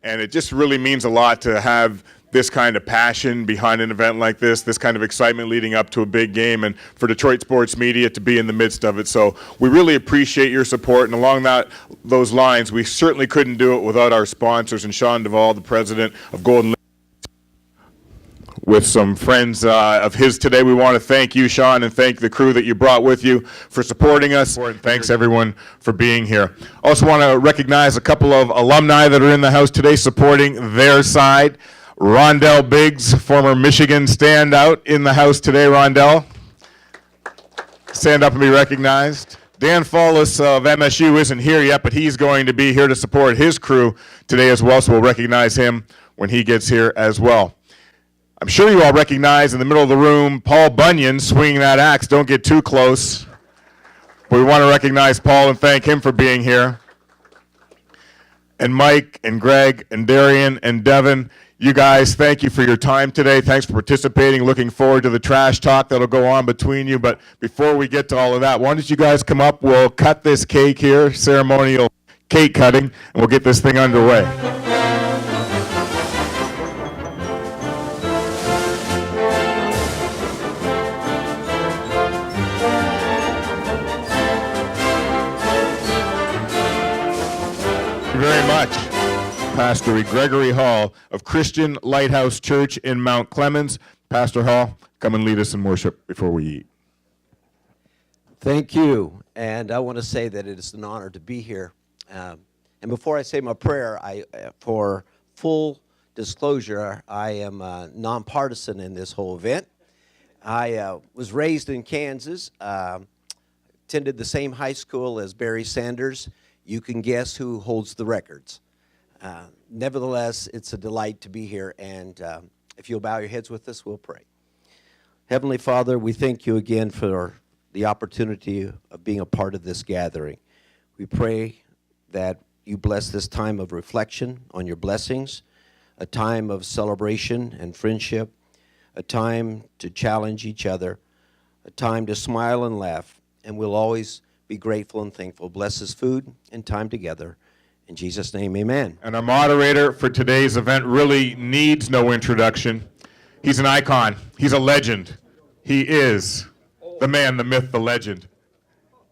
And it just really means a lot to have this kind of passion behind an event like this kind of excitement leading up to a big game, and for Detroit sports media to be in the midst of it. So we really appreciate your support, and along those lines, we certainly couldn't do it without our sponsors, and Sean Duvall, the president of Golden with some friends of his today. We want to thank you, Sean, and thank the crew that you brought with you for supporting us. And thanks, everyone, for being here. Also want to recognize a couple of alumni that are in the house today supporting their side. Rondell Biggs, former Michigan standout, in the house today. Rondell, stand up and be recognized. Dan Follis of MSU isn't here yet, but he's going to be here to support his crew today as well, so we'll recognize him when he gets here as well. I'm sure you all recognize in the middle of the room Paul Bunyan swinging that axe. Don't get too close. But we want to recognize Paul and thank him for being here. And Mike and Greg and Darien and Devin, you guys, thank you for your time today. Thanks for participating. Looking forward to the trash talk that'll go on between you. But before we get to all of that, why don't you guys come up? We'll cut this cake here, ceremonial cake cutting, and we'll get this thing underway. Very much. Pastor Gregory Hall of Christian Lighthouse Church in Mount Clemens. Pastor Hall, come and lead us in worship before we eat. Thank you. And I want to say that it is an honor to be here. And before I say my prayer, for full disclosure, I am nonpartisan in this whole event. I was raised in Kansas, attended the same high school as Barry Sanders. You can guess who holds the records. Nevertheless, it's a delight to be here, and if you'll bow your heads with us, we'll pray. Heavenly Father, we thank you again for the opportunity of being a part of this gathering. We pray that you bless this time of reflection on your blessings, a time of celebration and friendship, a time to challenge each other, a time to smile and laugh, and we'll always be grateful and thankful. Bless this food and time together. In Jesus' name, amen. And our moderator for today's event really needs no introduction. He's an icon. He's a legend. He is the man, the myth, the legend,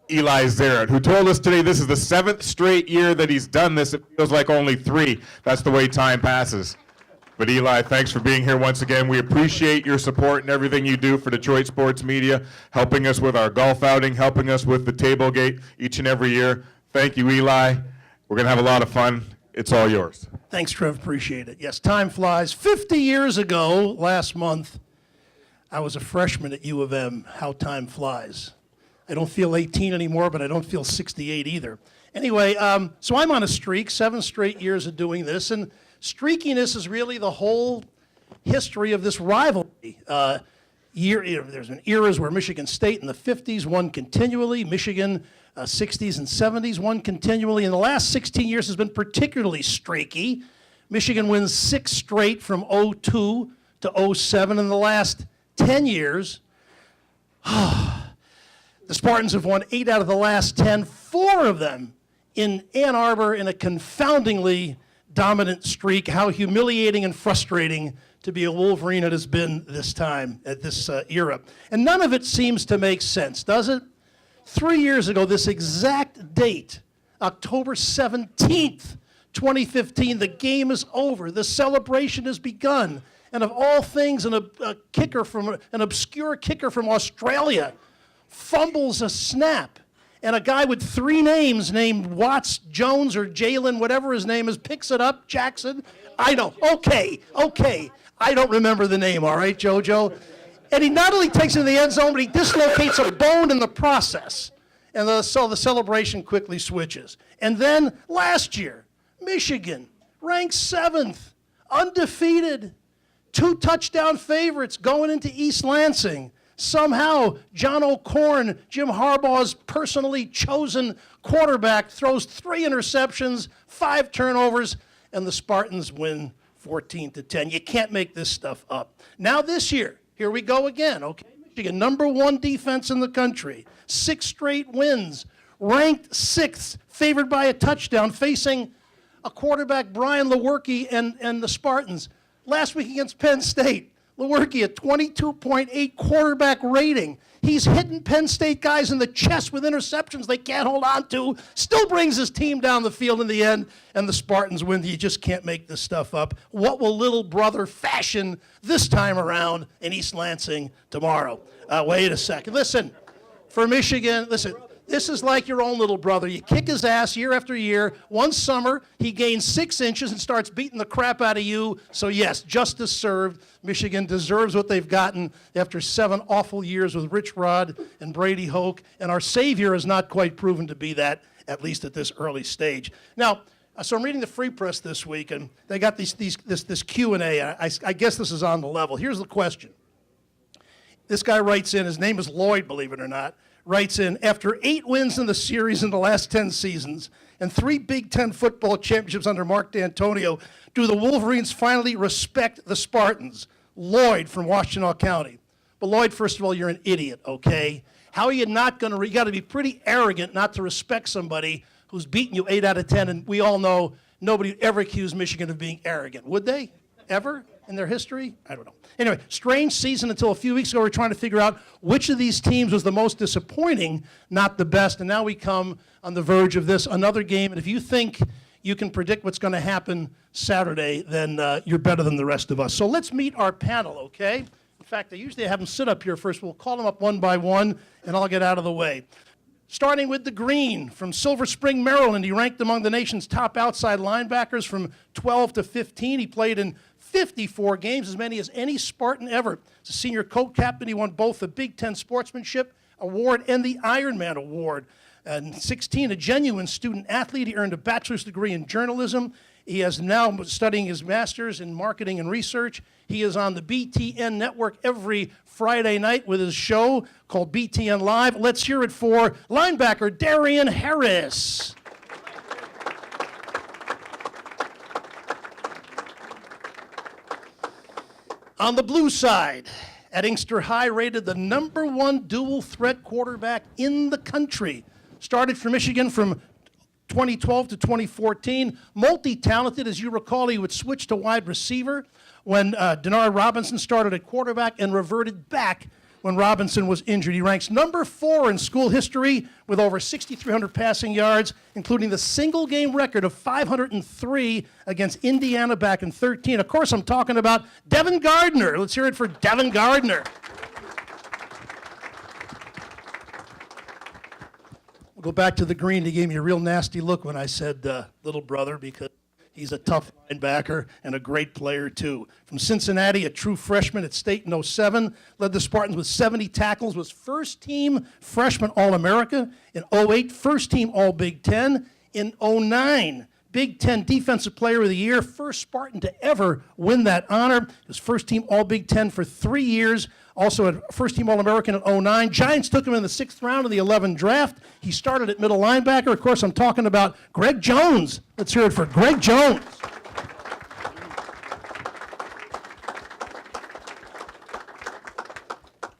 Eli Zaret, who told us today this is the 7th straight year that he's done this. It feels like only 3. That's the way time passes. But Eli, thanks for being here once again. We appreciate your support and everything you do for Detroit sports media, helping us with our golf outing, helping us with the Table-Gate each and every year. Thank you, Eli. We're going to have a lot of fun. It's all yours. Thanks, Trev. Appreciate it. Yes, time flies. 50 years ago, last month, I was a freshman at U of M. How time flies. I don't feel 18 anymore, but I don't feel 68 either. Anyway, so I'm on a streak, 7 straight years of doing this, and streakiness is really the whole history of this rivalry. There's been eras where Michigan State in the 50s won continually, Michigan 60s and 70s won continually. In the last 16 years has been particularly streaky. Michigan wins 6 straight from 02 to 07. In the last 10 years, the Spartans have won 8 out of the last 10, 4 of them in Ann Arbor in a confoundingly dominant streak. How humiliating and frustrating to be a Wolverine it has been this time, at this era. And none of it seems to make sense, does it? 3 years ago, this exact date, October 17th, 2015, the game is over. The celebration has begun. And of all things, an obscure kicker from Australia fumbles a snap. And a guy with 3 names named Watts, Jones, or Jalen, whatever his name is, picks it up. Jackson. I know. Okay. I don't remember the name, all right, JoJo? And he not only takes it in the end zone, but he dislocates a bone in the process. And so the celebration quickly switches. And then last year, Michigan, ranked 7th, undefeated, 2 touchdown favorites going into East Lansing. Somehow, John O'Korn, Jim Harbaugh's personally chosen quarterback, throws 3 interceptions, 5 turnovers, and the Spartans win 14-10. You can't make this stuff up. Now this year, here we go again, okay? Michigan, number 1 defense in the country, 6 straight wins, ranked 6th, favored by a touchdown, facing a quarterback, Brian Lewerke, and the Spartans. Last week against Penn State, Lewerke, a 22.8 quarterback rating. He's hitting Penn State guys in the chest with interceptions they can't hold on to, still brings his team down the field in the end, and the Spartans win. You just can't make this stuff up. What will little brother fashion this time around in East Lansing tomorrow? Wait a second. Listen, for Michigan, listen. This is like your own little brother. You kick his ass year after year. One summer, he gains 6 inches and starts beating the crap out of you. So, yes, justice served. Michigan deserves what they've gotten after 7 awful years with Rich Rod and Brady Hoke. And our savior has not quite proven to be that, at least at this early stage. Now, so I'm reading the Free Press this week, and they got this Q&A. I guess this is on the level. Here's the question. This guy writes in, his name is Lloyd, believe it or not, writes in, after 8 wins in the series in the last 10 seasons and 3 Big Ten football championships under Mark D'Antonio, do the Wolverines finally respect the Spartans? Lloyd from Washtenaw County. But Lloyd, first of all, you're an idiot, okay? How are you not going to, you got to be pretty arrogant not to respect somebody who's beaten you 8 out of 10, and we all know nobody would ever accuse Michigan of being arrogant. Would they? Ever? In their history? I don't know. Anyway, strange season until a few weeks ago. We were trying to figure out which of these teams was the most disappointing, not the best. And now we come on the verge of this, another game. And if you think you can predict what's going to happen Saturday, then you're better than the rest of us. So let's meet our panel, okay? In fact, I usually have them sit up here first. We'll call them up one by one, and I'll get out of the way. Starting with the green from Silver Spring, Maryland. He ranked among the nation's top outside linebackers from 12 to 15. He played in 54 games, as many as any Spartan ever. As a senior coat captain, he won both the Big Ten Sportsmanship Award and the Ironman Award. And 16, a genuine student athlete. He earned a bachelor's degree in journalism. He is now studying his master's in marketing and research. He is on the BTN network every Friday night with his show called BTN Live. Let's hear it for linebacker Darien Harris. On the blue side, at Inkster High, rated the #1 dual threat quarterback in the country. Started for Michigan from 2012 to 2014. Multi-talented, as you recall, he would switch to wide receiver when Denard Robinson started at quarterback and reverted back when Robinson was injured. He ranks #4 in school history with over 6,300 passing yards, including the single game record of 503 against Indiana back in 2013. Of course, I'm talking about Devin Gardner. Let's hear it for Devin Gardner. We'll go back to the green. He gave me a real nasty look when I said little brother, because he's a tough linebacker and a great player, too. From Cincinnati, a true freshman at State in 2007, led the Spartans with 70 tackles, was first-team freshman All-America. In 2008, first-team All-Big Ten. In 2009, Big Ten Defensive Player of the Year, first Spartan to ever win that honor. He was first-team All-Big Ten for 3 years. Also a first-team All-American in 2009. Giants took him in the 6th round of the 2011 draft. He started at middle linebacker. Of course, I'm talking about Greg Jones. Let's hear it for Greg Jones.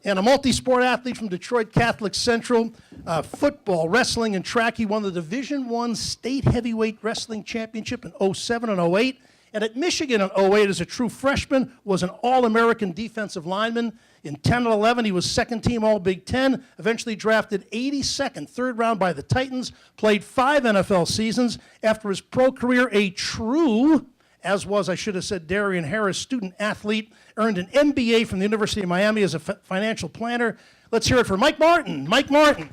And a multi-sport athlete from Detroit Catholic Central, football, wrestling, and track. He won the Division I State Heavyweight Wrestling Championship in 2007 and 2008. And at Michigan in 2008, as a true freshman, was an All-American defensive lineman. In 10 and 11, he was second-team All-Big Ten, eventually drafted 82nd, 3rd round by the Titans, played 5 NFL seasons. After his pro career, a true, as was, I should have said, Darien Harris, student-athlete, earned an MBA from the University of Miami as a financial planner. Let's hear it for Mike Martin. Mike Martin.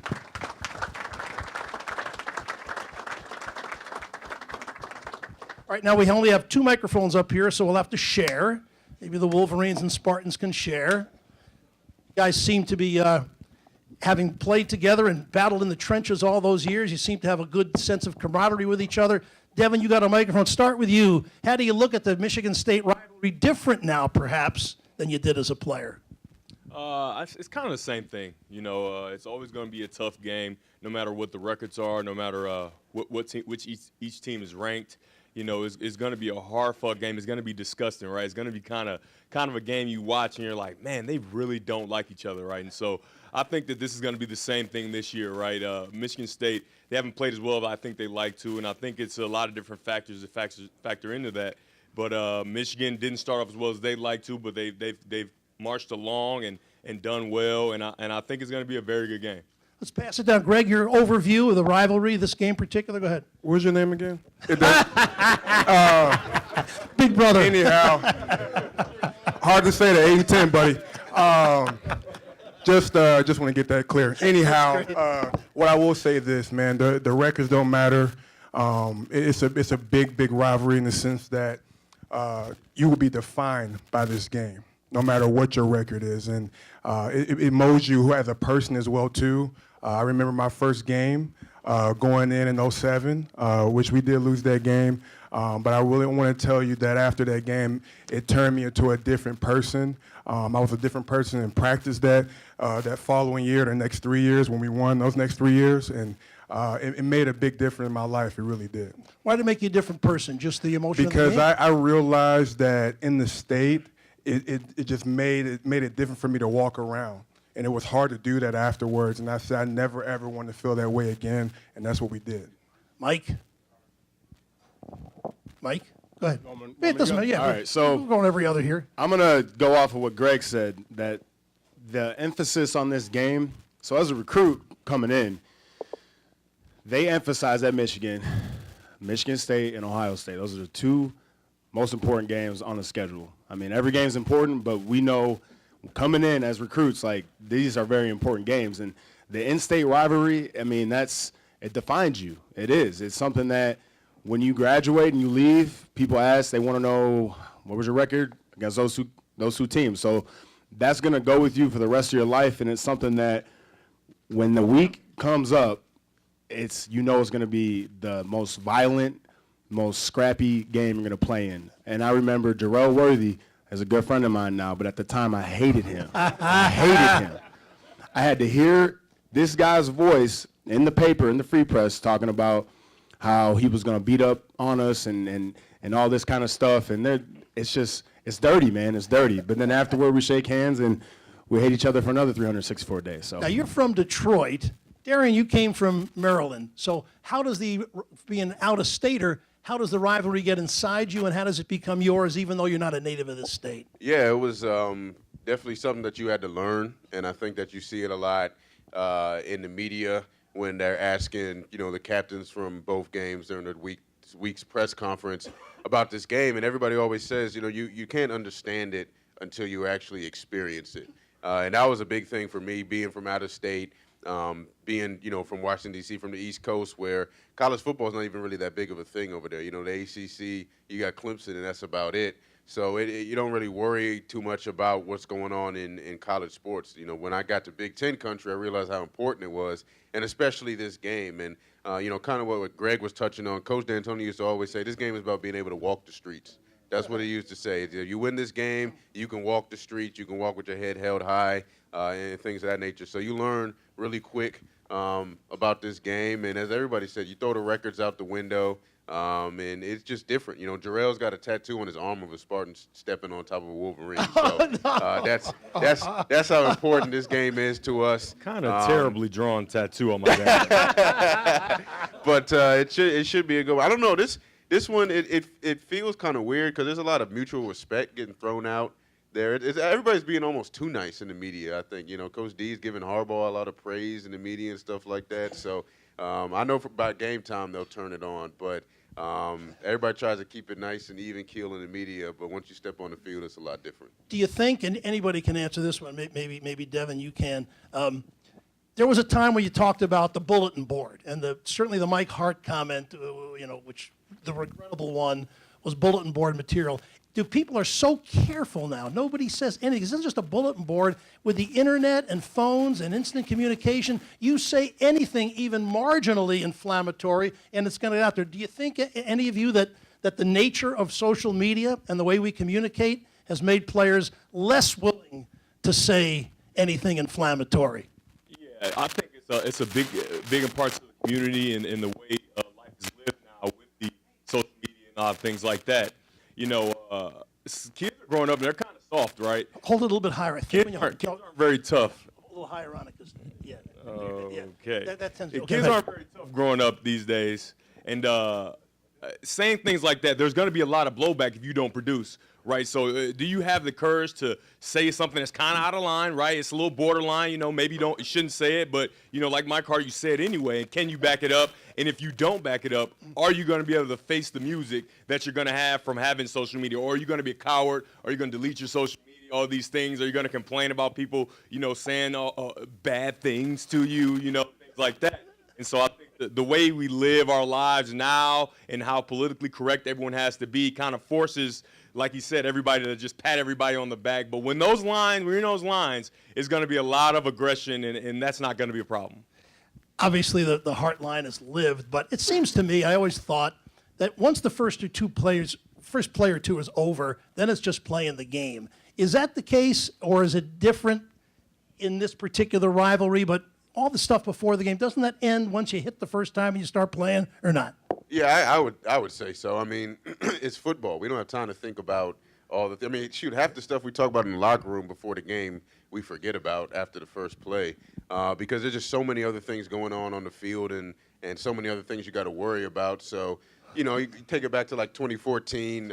All right, now we only have 2 microphones up here, so we'll have to share. Maybe the Wolverines and Spartans can share. You guys seem to be having played together and battled in the trenches all those years. You seem to have a good sense of camaraderie with each other. Devin, you got a microphone. Start with you. How do you look at the Michigan State rivalry different now, perhaps, than you did as a player? It's kind of the same thing. You know, it's always going to be a tough game, no matter what the records are, no matter which each team is ranked. you know, it's going to be a hard-fought game. It's going to be disgusting, right? It's going to be kind of a game you watch and you're like, man, they really don't like each other, right? And so I think that this is going to be the same thing this year, right? Michigan State, they haven't played as well as I think they like to, and I think it's a lot of different factors that factor into that. But Michigan didn't start off as well as they'd like to, but they've marched along and done well, and I think it's going to be a very good game. Let's pass it down. Greg, your overview of the rivalry, this game in particular. Go ahead. What's your name again? Big brother. Anyhow, hard to say the 80-10, buddy. Just want to get that clear. Anyhow, what I will say is this, man, the records don't matter. It's a big rivalry in the sense that you will be defined by this game, no matter what your record is. And it molds you as a person as well, too. I remember my first game going in 07, which we did lose that game. But I really want to tell you that after that game, it turned me into a different person. I was a different person in practice that following year, the next 3 years when we won those next 3 years. And it made a big difference in my life. It really did. Why did it make you a different person? Just the emotion because of the game? I realized that in the state, it just made it different for me to walk around. And it was hard to do that afterwards. And I said I never, ever want to feel that way again. And that's what we did. Mike? Go ahead. It doesn't matter. Yeah, All right, so we're going every other here. I'm going to go off of what Greg said, that the emphasis on this game, so as a recruit coming in, they emphasize at Michigan State and Ohio State. Those are the two most important games on the schedule. I mean, every game is important, but we know coming in as recruits, like, these are very important games. And the in-state rivalry, I mean, it defines you. It is. It's something that when you graduate and you leave, people ask, they want to know, what was your record against those two teams? So that's going to go with you for the rest of your life, and it's something that when the week comes up, it's going to be the most violent, most scrappy game you're going to play in. And I remember Jarrell Worthy is a good friend of mine now, but at the time I hated him. I hated him. I had to hear this guy's voice in the paper, in the Free Press, talking about how he was going to beat up on us and all this kind of stuff. And it's dirty, man. It's dirty. But then afterward, we shake hands and we hate each other for another 364 days. So Now, you're from Detroit. Darien, you came from Maryland. So how does being out-of-stater, how does the rivalry get inside you, and how does it become yours, even though you're not a native of this state? Yeah, it was definitely something that you had to learn, and I think that you see it a lot in the media when they're asking, the captains from both games during the week's press conference about this game, and everybody always says, you can't understand it until you actually experience it. And that was a big thing for me, being from out of state, being, from Washington, D.C., from the East Coast, where college football is not even really that big of a thing over there. The ACC, you got Clemson, and that's about it. So you don't really worry too much about what's going on in college sports. When I got to Big Ten country, I realized how important it was, and especially this game. And, kind of what Greg was touching on, Coach D'Antoni used to always say, this game is about being able to walk the streets. That's what he used to say. You win this game, you can walk the streets, you can walk with your head held high, and things of that nature. So you learn really quick about this game. And as everybody said, you throw the records out the window. And it's just different. Jarrell's got a tattoo on his arm of a Spartan stepping on top of a Wolverine. So that's how important this game is to us. Kind of terribly drawn tattoo on my back. But it should be a good one. I don't know. This one, it feels kind of weird because there's a lot of mutual respect getting thrown out there. Everybody's being almost too nice in the media, I think. Coach D's giving Harbaugh a lot of praise in the media and stuff like that. So I know by game time they'll turn it on. But everybody tries to keep it nice and even keel in the media, but once you step on the field, it's a lot different. Do you think, and anybody can answer this one, maybe Devin, you can, there was a time when you talked about the bulletin board, and certainly the Mike Hart comment, which the regrettable one was bulletin board material. People are so careful now. Nobody says anything. This isn't just a bulletin board. With the internet and phones and instant communication, you say anything even marginally inflammatory, and it's going to get out there. Do you think, any of you, that the nature of social media and the way we communicate has made players less willing to say anything inflammatory? Yeah, I think it's a big part of the community and the way life is lived now with the social media and things like that. You know, kids are growing up and they're kind of soft, right? Hold it a little bit higher. I think when Kids you aren't very tough. a little higher on it, 'cause, yeah. Okay. That tends Yeah, to. kids aren't very tough growing up these days, and saying things like that, there's going to be a lot of blowback if you don't produce, right? So, do you have the courage to say something that's kind of out of line, right? It's a little borderline, you know. Maybe you shouldn't say it, but you know, like my car, you say it anyway. And can you back it up? And if you don't back it up, are you going to be able to face the music that you're going to have from having social media, or are you going to be a coward? Are you going to delete your social media? All these things? Are you going to complain about people, you know, saying bad things to you, you know, things like that? And so I think the way we live our lives now and how politically correct everyone has to be kind of forces, like you said, everybody to just pat everybody on the back. But when we're in those lines, it's going to be a lot of aggression, and that's not going to be a problem. Obviously, the Hart line has lived, but it seems to me, I always thought that once the first player or two is over, then it's just playing the game. Is that the case, or is it different in this particular rivalry? But all the stuff before the game, doesn't that end once you hit the first time and you start playing, or not? Yeah, I would say so. I mean, it's football. We don't have time to think about all the. I mean, shoot, half the stuff we talk about in the locker room before the game, we forget about after the first play, because there's just so many other things going on the field and so many other things you got to worry about. So, you know, you take it back to like 2014,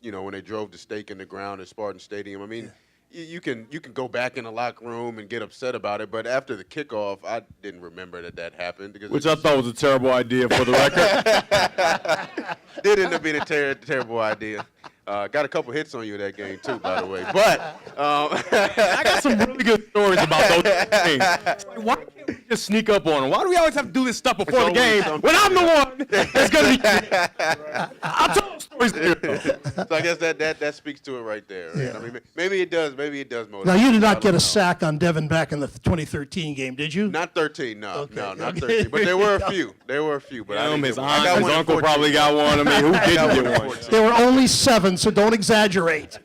you know, when they drove the stake in the ground at Spartan Stadium. I mean, you can go back in the locker room and get upset about it, but after the kickoff, I didn't remember that happened. Which I thought was a terrible idea for the record. Did end up being a terrible idea. Got a couple hits on you that game too, by the way. But I got some really good stories about those things. It's like, why can't we just sneak up on them? Why do we always have to do this stuff before the game when I'm the one that's going to be? I'll tell those stories later. So I guess that speaks to it right there. Right? Yeah. I mean, maybe it does. Maybe it does. Now, you did not get a sack. sack on Devin back in the 2013 game, did you? Not 13, no, Okay. no, not 13. But there were a few. There were a few. But I didn't His get one. I got one in uncle 14. probably got one. I mean, who I got didn't one get in one? 14. There were only 7, so don't exaggerate.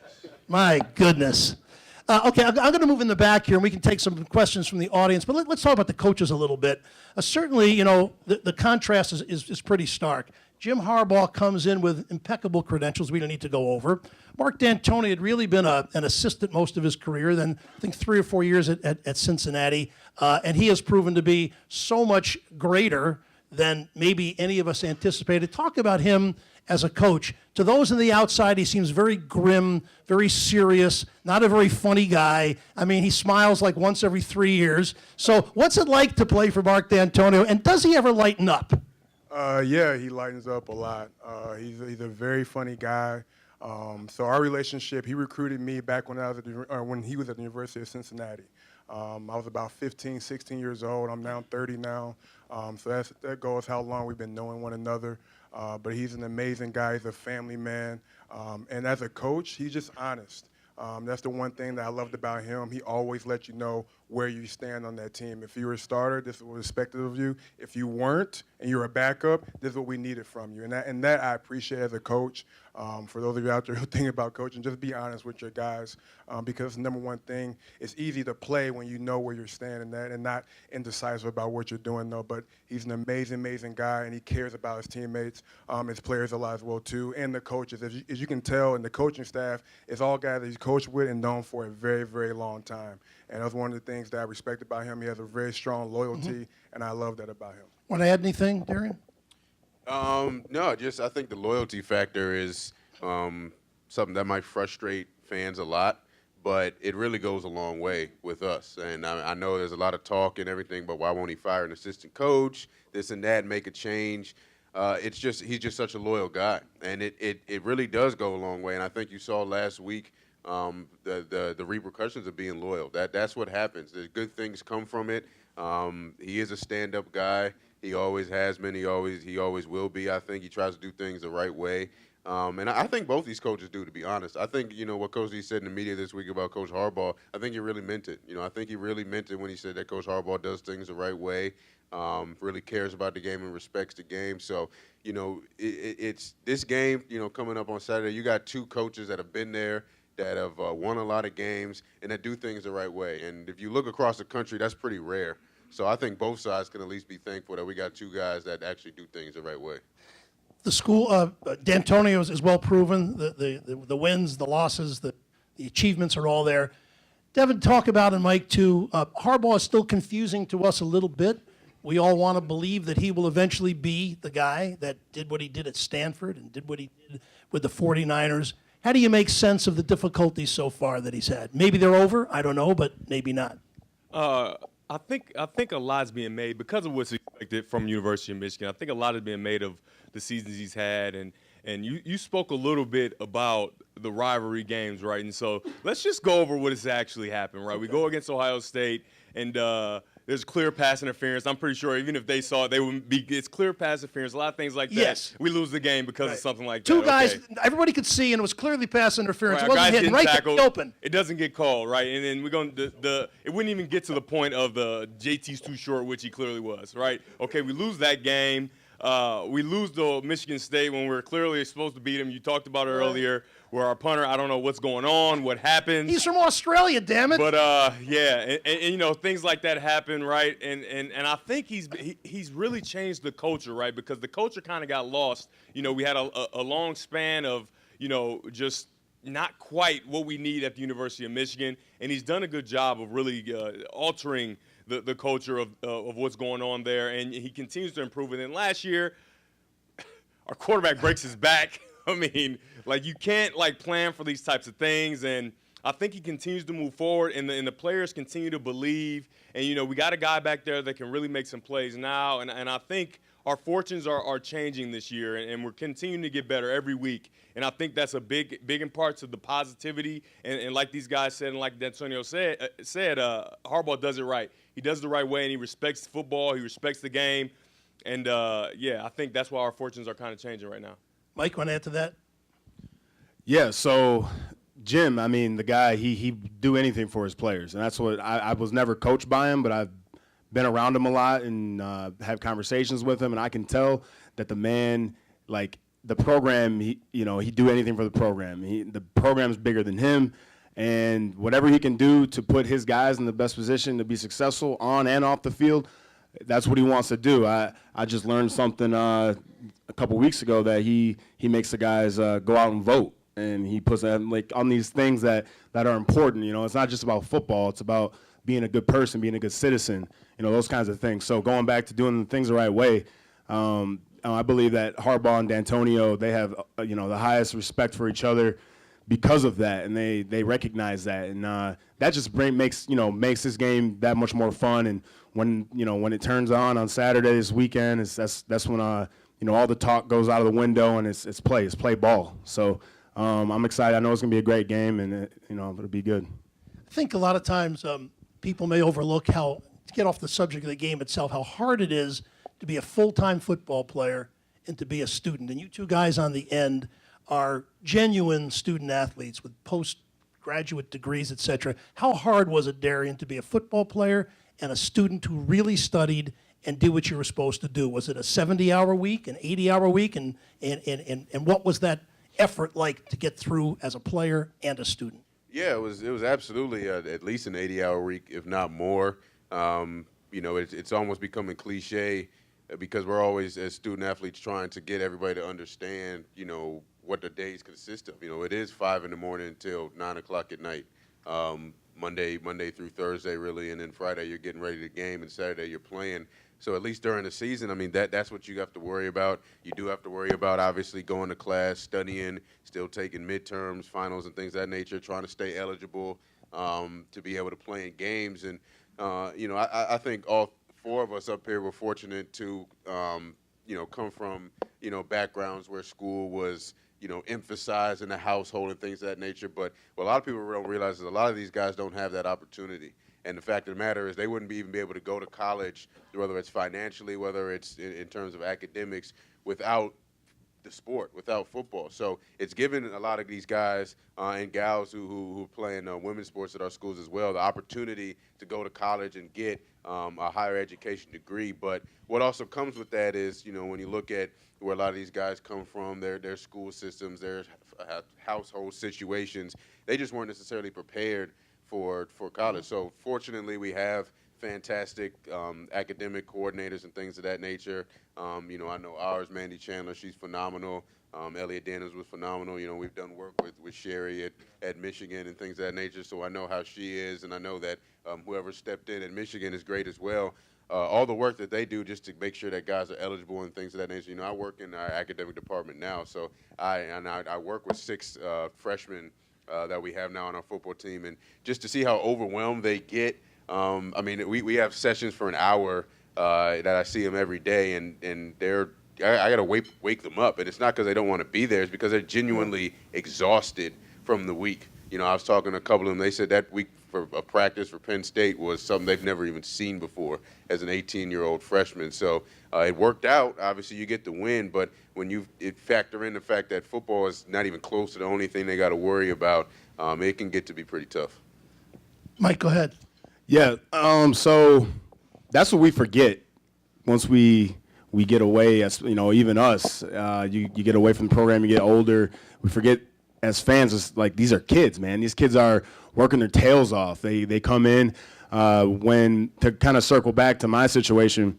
My goodness. Okay, I'm going to move in the back here, and we can take some questions from the audience. But let's talk about the coaches a little bit. Certainly, you know, the contrast is pretty stark. Jim Harbaugh comes in with impeccable credentials we don't need to go over. Mark D'Antoni had really been an assistant most of his career, then I think 3 or 4 years at Cincinnati, and he has proven to be so much greater than maybe any of us anticipated. Talk about him as a coach. To those on the outside, he seems very grim, very serious, not a very funny guy. I mean, he smiles like once every 3 years. So what's it like to play for Mark D'Antonio, and does he ever lighten up? Yeah, he lightens up a lot. He's a very funny guy. So our relationship, he recruited me back when when he was at the University of Cincinnati. I was about 15, 16 years old. I'm now 30 now. So that goes how long we've been knowing one another. But he's an amazing guy. He's a family man. And as a coach, he's just honest. That's the one thing that I loved about him. He always let you know where you stand on that team. If you were a starter, this is what was expected of you. If you weren't and you're a backup, this is what we needed from you. And that I appreciate as a coach. For those of you out there who think about coaching, just be honest with your guys, because the number one thing, it's easy to play when you know where you're standing at and not indecisive about what you're doing, though. But he's an amazing, amazing guy, and he cares about his teammates, his players a lot as well, too, and the coaches. As you can tell, and the coaching staff is all guys that he's coached with and known for a very, very long time. And that's one of the things that I respect about him. He has a very strong loyalty, and I love that about him. Want to add anything, Darien? No, just I think the loyalty factor is something that might frustrate fans a lot, but it really goes a long way with us. And I know there's a lot of talk and everything, but why won't he fire an assistant coach, this and that, make a change? He's just such a loyal guy, and it really does go a long way. And I think you saw last week the repercussions of being loyal. That's what happens. The good things come from it. He is a stand-up guy. He always has been. He always will be. I think he tries to do things the right way. And I think both these coaches do, to be honest. I think, you know, what Coach Lee said in the media this week about Coach Harbaugh, I think he really meant it. You know, I think he really meant it when he said that Coach Harbaugh does things the right way, really cares about the game and respects the game. So, you know, it's this game, you know, coming up on Saturday, you got 2 coaches that have been there, that have won a lot of games, and that do things the right way. And if you look across the country, that's pretty rare. So I think both sides can at least be thankful that we got 2 guys that actually do things the right way. the school, D'Antonio is well proven. The wins, the losses, the achievements are all there. Devin, talk about, and Mike too, Harbaugh is still confusing to us a little bit. We all want to believe that he will eventually be the guy that did what he did at Stanford and did what he did with the 49ers. How do you make sense of the difficulties so far that he's had? Maybe they're over, I don't know, but maybe not. I think a lot's being made because of what's expected from University of Michigan. I think a lot is being made of the seasons he's had, and you spoke a little bit about the rivalry games, right? And so let's just go over what has actually happened, right? We go against Ohio State, and there's clear pass interference. I'm pretty sure even if they saw it, they wouldn't be. It's clear pass interference. A lot of things like that. Yes. We lose the game because of something like that. Two guys, Okay. everybody could see, and it was clearly pass interference. Right, It wasn't guys hitting getting right tackled. to the open. It doesn't get called, right? And then we're going to it wouldn't even get to the point of the JT's too short, which he clearly was, right? Okay, we lose that game. We lose to Michigan State when we're clearly supposed to beat them. You talked about it earlier, where our punter, I don't know what's going on, what happened. He's from Australia, damn it. But yeah, and you know, things like that happen, right? And I think he's really changed the culture, right? Because the culture kind of got lost. You know, we had a long span of, you know, just not quite what we need at the University of Michigan, and he's done a good job of really altering the culture of what's going on there, and he continues to improve it. And last year, our quarterback breaks his back. I mean, like, you can't, like, plan for these types of things, and I think he continues to move forward, and the players continue to believe. And, you know, we got a guy back there that can really make some plays now, and I think our fortunes are changing this year, and we're continuing to get better every week. And I think that's a big in part to the positivity. And like these guys said, and like D'Antonio said, Harbaugh does it right. He does it the right way, and he respects football. He respects the game. And, yeah, I think that's why our fortunes are kind of changing right now. Mike, want to add to that? Yeah, so Jim, I mean, the guy, he do anything for his players. And that's what I was never coached by him, but I've been around him a lot and have conversations with him. And I can tell that the man, like, the program, he do anything for the program. The program's bigger than him. And whatever he can do to put his guys in the best position to be successful on and off the field, that's what he wants to do. I just learned something a couple weeks ago that he makes the guys go out and vote, and he puts them like on these things that are important. You know, it's not just about football; it's about being a good person, being a good citizen. You know, those kinds of things. So going back to doing things the right way, I believe that Harbaugh and D'Antonio, they have the highest respect for each other because of that, and they recognize that, and that just makes this game that much more fun. And when it turns on Saturday this weekend, that's when all the talk goes out of the window, and it's play ball. So I'm excited. I know it's gonna be a great game, and it'll be good. I think a lot of times people may overlook how, to get off the subject of the game itself, how hard it is to be a full-time football player and to be a student. And you two guys on the end are genuine student athletes with postgraduate degrees, et cetera. How hard was it, Darien, to be a football player and a student who really studied and did what you were supposed to do? Was it a 70-hour week, an 80-hour week, and what was that effort like to get through as a player and a student? Yeah, it was absolutely at least an 80-hour week, if not more. It's almost becoming cliche because we're always, as student athletes, trying to get everybody to understand, what the days consist of. It is 5 in the morning until 9 o'clock at night. Monday through Thursday, really, and then Friday you're getting ready to game, and Saturday you're playing. So at least during the season, I mean, that's what you have to worry about. You do have to worry about, obviously, going to class, studying, still taking midterms, finals, and things of that nature, trying to stay eligible to be able to play in games. And, I think all four of us up here were fortunate to, come from, backgrounds where school was, emphasized in the household and things of that nature. But what a lot of people don't realize is a lot of these guys don't have that opportunity. And the fact of the matter is they wouldn't even be able to go to college, whether it's financially, whether it's in terms of academics, without the sport, without football. So it's given a lot of these guys and gals who play in women's sports at our schools as well the opportunity to go to college and get a higher education degree. But what also comes with that is, when you look at where a lot of these guys come from, their school systems, their household situations, they just weren't necessarily prepared for college. So fortunately, we have fantastic academic coordinators and things of that nature. You know, I know ours, Mandy Chandler, she's phenomenal. Elliot Daniels was phenomenal. You know, we've done work with Sherry at Michigan and things of that nature, so I know how she is, and I know that whoever stepped in at Michigan is great as well. All the work that they do just to make sure that guys are eligible and things of that nature. You know, I work in our academic department now, so I work with 6 freshmen that we have now on our football team, and just to see how overwhelmed they get. I mean, we have sessions for an hour that I see them every day, and I got to wake them up, and it's not because they don't want to be there. It's because they're genuinely exhausted from the week. You know, I was talking to a couple of them. They said that week for a practice for Penn State was something they've never even seen before as an 18-year-old freshman. So it worked out. Obviously, you get the win, but when you factor in the fact that football is not even close to the only thing they got to worry about, it can get to be pretty tough. Mike, go ahead. Yeah, so that's what we forget once we get away, as you know, even us, you get away from the program, you get older, we forget as fans, it's like these are kids, man. These kids are working their tails off. They come in, to kind of circle back to my situation,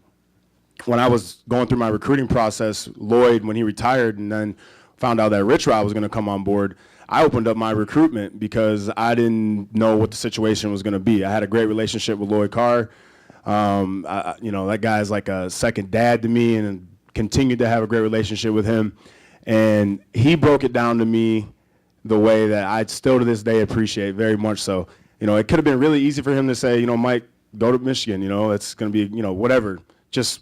when I was going through my recruiting process, Lloyd, when he retired and then found out that Rich Rod was going to come on board, I opened up my recruitment because I didn't know what the situation was going to be. I had a great relationship with Lloyd Carr. You know, that guy's like a second dad to me, and continued to have a great relationship with him. And he broke it down to me the way that I still to this day appreciate very much so. You know, it could have been really easy for him to say, you know, Mike, go to Michigan, you know, it's going to be, you know, whatever, just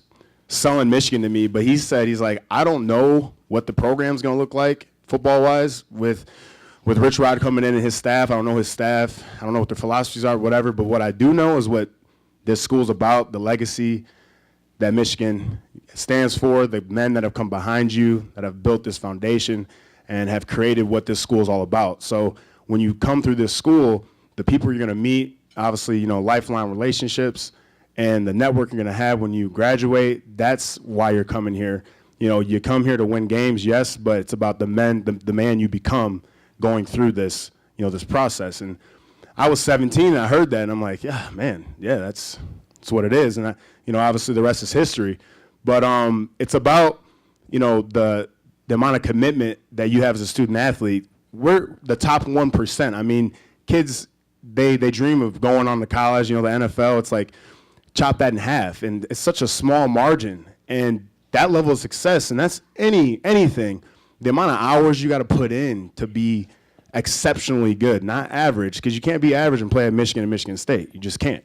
selling Michigan to me. But he said, he's like, I don't know what the program's going to look like football-wise with Rich Rod coming in and his staff. I don't know his staff. I don't know what their philosophies are, whatever. But what I do know is what this school's about, the legacy that Michigan stands for, the men that have come behind you, that have built this foundation and have created what this school is all about. So when you come through this school, the people you're going to meet, obviously, you know, lifelong relationships and the network you're going to have when you graduate, that's why you're coming here. You know, you come here to win games, yes, but it's about the man you become going through this, you know, this process. And I was 17 and I heard that and I'm like, yeah, man, yeah, that's what it is. And you know, obviously the rest is history. But it's about, you know, the amount of commitment that you have as a student athlete. We're the top 1%. I mean, kids, they dream of going on to college, you know, the NFL. It's like chop that in half, and it's such a small margin. And that level of success, and that's anything, the amount of hours you got to put in to be exceptionally good, not average, because you can't be average and play at Michigan and Michigan State. You just can't.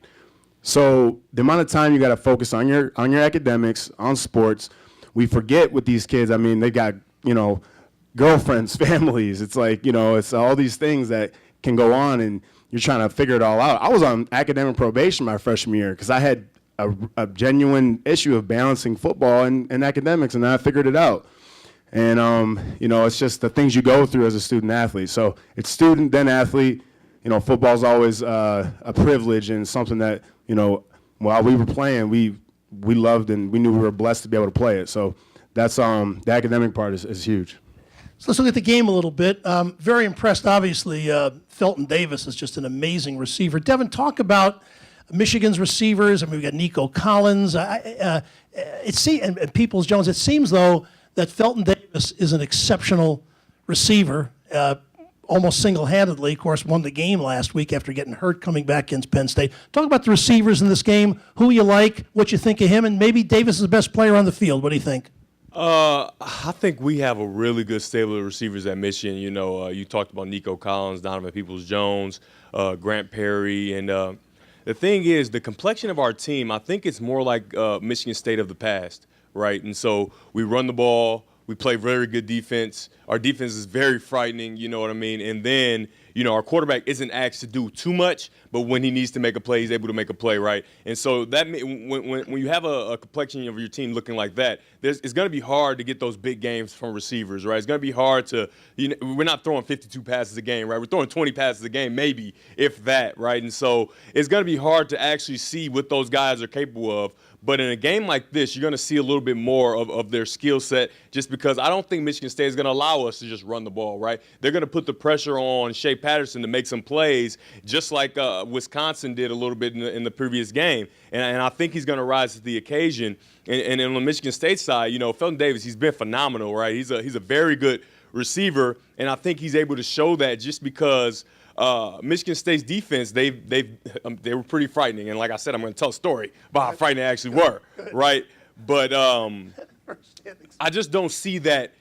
So the amount of time you got to focus on your academics, on sports. We forget with these kids, I mean, they got, you know, girlfriends, families. It's like, you know, it's all these things that can go on, and you're trying to figure it all out. I was on academic probation my freshman year because I had a genuine issue of balancing football and academics, and I figured it out. And, you know, it's just the things you go through as a student athlete. So it's student, then athlete. You know, football's always a privilege and something that, you know, while we were playing, we loved and we knew we were blessed to be able to play it. So that's the academic part is huge. So let's look at the game a little bit. Very impressed, obviously. Felton Davis is just an amazing receiver. Devin, talk about Michigan's receivers. I mean, we got Nico Collins. And Peoples-Jones. It seems, though, that Felton Davis is an exceptional receiver, almost single-handedly. Of course, won the game last week after getting hurt coming back against Penn State. Talk about the receivers in this game, who you like, what you think of him, and maybe Davis is the best player on the field. What do you think? I think we have a really good stable of receivers at Michigan. You know, you talked about Nico Collins, Donovan Peoples-Jones, Grant Perry, and the thing is, the complexion of our team, I think it's more like Michigan State of the past, right? And so we run the ball, we play very good defense. Our defense is very frightening, you know what I mean? And then, you know, our quarterback isn't asked to do too much, but when he needs to make a play, he's able to make a play, right? And so that when you have a complexion of your team looking like that, it's going to be hard to get those big games from receivers, right? It's going to be hard to, you know, we're not throwing 52 passes a game, right? We're throwing 20 passes a game, maybe, if that, right? And so it's going to be hard to actually see what those guys are capable of. But in a game like this, you're going to see a little bit more of their skill set just because I don't think Michigan State is going to allow us to just run the ball, right? They're going to put the pressure on Shea Patterson to make some plays just like Wisconsin did a little bit in the previous game. And I think he's going to rise to the occasion. And on the Michigan State side, Felton Davis, he's been phenomenal, right? He's a very good receiver, and I think he's able to show that just because Michigan State's defense, they were pretty frightening. And like I said, I'm going to tell a story about how frightening they actually were, right? But I just don't see that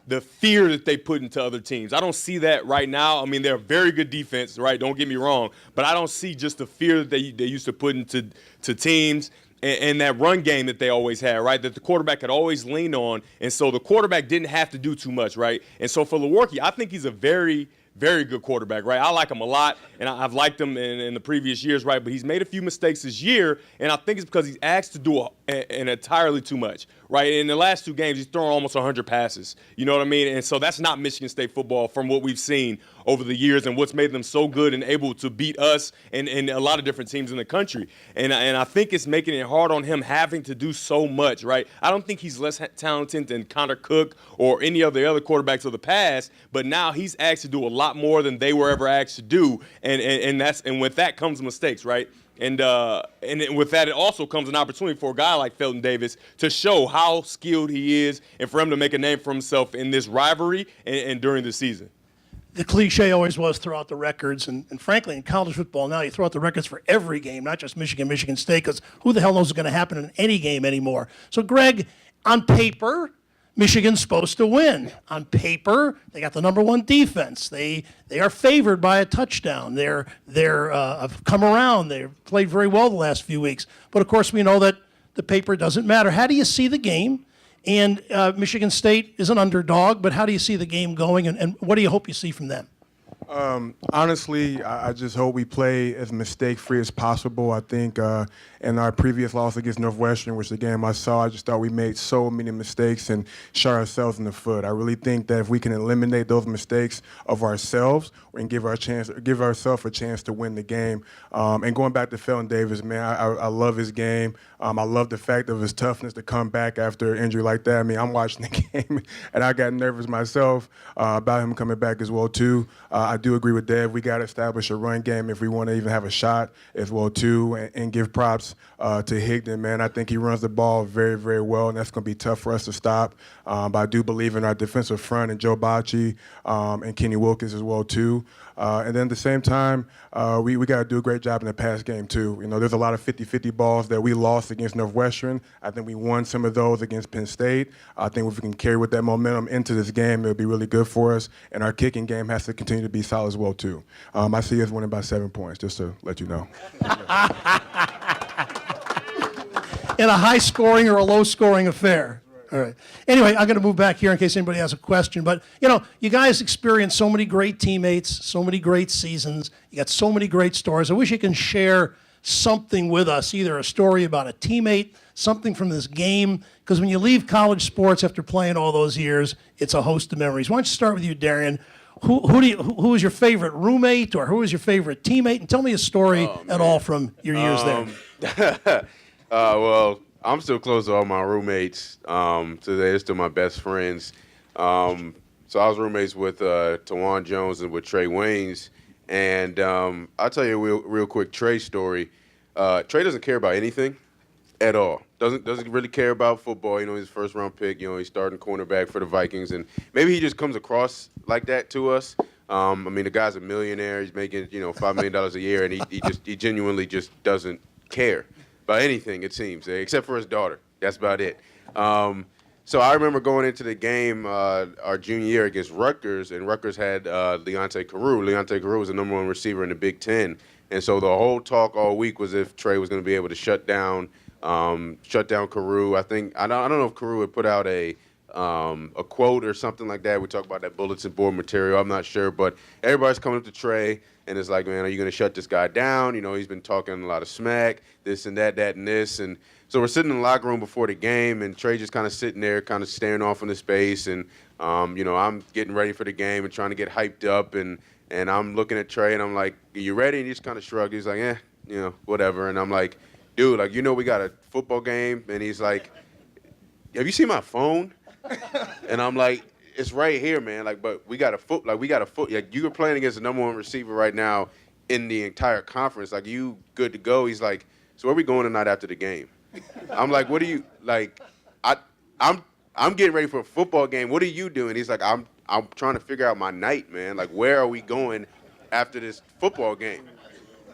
the fear that they put into other teams. I don't see that right now. I mean, they're a very good defense, right? Don't get me wrong. But I don't see just the fear that they used to put into teams and that run game that they always had, right, that the quarterback could always lean on. And so the quarterback didn't have to do too much, right? And so for Lewerke, I think he's a very, very good quarterback, right? I like him a lot, and I've liked him in the previous years, right? But he's made a few mistakes this year, and I think it's because he's asked to do an entirely too much, right? In the last 2 games, he's thrown almost 100 passes. You know what I mean? And so that's not Michigan State football from what we've seen over the years and what's made them so good and able to beat us and a lot of different teams in the country. And I think it's making it hard on him having to do so much, right? I don't think he's less talented than Connor Cook or any of the other quarterbacks of the past, but now he's asked to do a lot more than they were ever asked to do, and with that comes mistakes, right? And with that, it also comes an opportunity for a guy like Felton Davis to show how skilled he is and for him to make a name for himself in this rivalry and during the season. The cliche always was throw out the records, and frankly, in college football now, you throw out the records for every game, not just Michigan State, because who the hell knows what's going to happen in any game anymore. So, Greg, on paper, Michigan's supposed to win. On paper, they got the #1 defense. They are favored by a touchdown. They're have come around. They've played very well the last few weeks. But of course, we know that the paper doesn't matter. How do you see the game? And Michigan State is an underdog, but how do you see the game going, and what do you hope you see from them? Honestly, I just hope we play as mistake-free as possible. I think in our previous loss against Northwestern, which the game I saw, I just thought we made so many mistakes and shot ourselves in the foot. I really think that if we can eliminate those mistakes of ourselves and give ourselves a chance to win the game. And going back to Felton Davis, man, I love his game. I love the fact of his toughness to come back after an injury like that. I mean, I'm watching the game, and I got nervous myself about him coming back as well, too. I do agree with Dev. We got to establish a run game if we want to even have a shot as well, too, and give props to Higdon, man. I think he runs the ball very, very well, and that's going to be tough for us to stop. But I do believe in our defensive front and Joe Bacci and Kenny Wilkins as well, too. And then at the same time, we got to do a great job in the pass game, too. You know, there's a lot of 50-50 balls that we lost against Northwestern. I think we won some of those against Penn State. I think if we can carry with that momentum into this game, it'll be really good for us. And our kicking game has to continue to be solid as well, too. I see us winning by 7 points, just to let you know. In a high-scoring or a low-scoring affair. All right. Anyway, I'm going to move back here in case anybody has a question. But, you guys experienced so many great teammates, so many great seasons. You got so many great stories. I wish you can share something with us, either a story about a teammate, something from this game. Because when you leave college sports after playing all those years, it's a host of memories. Why don't you start with you, Darien? Who was your favorite roommate, or who was your favorite teammate? And tell me a story at all from your years there. Well, I'm still close to all my roommates. They're still my best friends. So I was roommates with Towne Jones and with Trey Waynes. And I'll tell you a real quick Trey story. Trey doesn't care about anything at all. Doesn't really care about football. He's a first-round pick. He's starting cornerback for the Vikings. And maybe he just comes across like that to us. The guy's a millionaire. He's making, $5 million a year, and he genuinely just doesn't care about anything, it seems, except for his daughter. That's about it. So I remember going into the game our junior year against Rutgers, and Rutgers had Leonte Carew. Leonte Carew was the #1 receiver in the Big Ten. And so the whole talk all week was if Trey was going to be able to shut down Carew. I don't know if Carew had put out a quote or something like that. We talk about that bulletin board material. I'm not sure, but everybody's coming up to Trey, and it's like, man, are you going to shut this guy down? He's been talking a lot of smack, this and that, and this. And so we're sitting in the locker room before the game, and Trey just kind of sitting there, kind of staring off into space. And, I'm getting ready for the game and trying to get hyped up. And I'm looking at Trey, and I'm like, are you ready? And he just kind of shrugged. He's like, whatever. And I'm like, dude, we got a football game, and he's like, have you seen my phone? And I'm like, it's right here, man. Like, but we got a foot. Like, you are playing against the #1 receiver right now in the entire conference. Like, you good to go? He's like, so where are we going tonight after the game? I'm like, what are you like? I'm getting ready for a football game. What are you doing? He's like, I'm trying to figure out my night, man. Like, where are we going after this football game?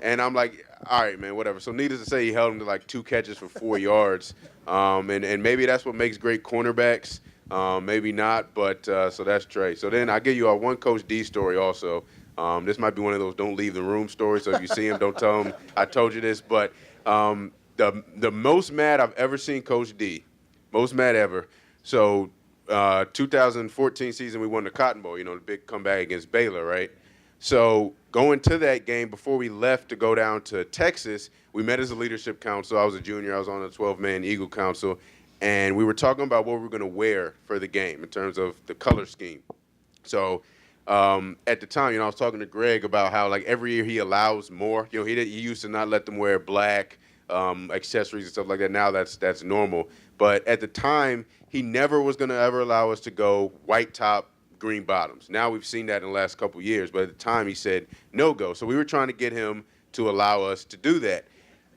And I'm like, all right, man, whatever. So needless to say, he held him to like 2 catches for 4 yards. And maybe that's what makes great cornerbacks. Maybe not, but so that's Trey. So then I give you one Coach D story also. This might be one of those don't leave the room stories. So if you see him, don't tell him I told you this. But the most mad I've ever seen Coach D, most mad ever. So 2014 season, we won the Cotton Bowl, the big comeback against Baylor, right? So going to that game, before we left to go down to Texas, we met as a leadership council. I was a junior. I was on the 12-man Eagle Council. And we were talking about what we were going to wear for the game in terms of the color scheme. So at the time, I was talking to Greg about how, like, every year he allows more. He used to not let them wear black accessories and stuff like that. Now that's normal. But at the time, he never was going to ever allow us to go white top, green bottoms. Now we've seen that in the last couple of years. But at the time, he said no go. So we were trying to get him to allow us to do that.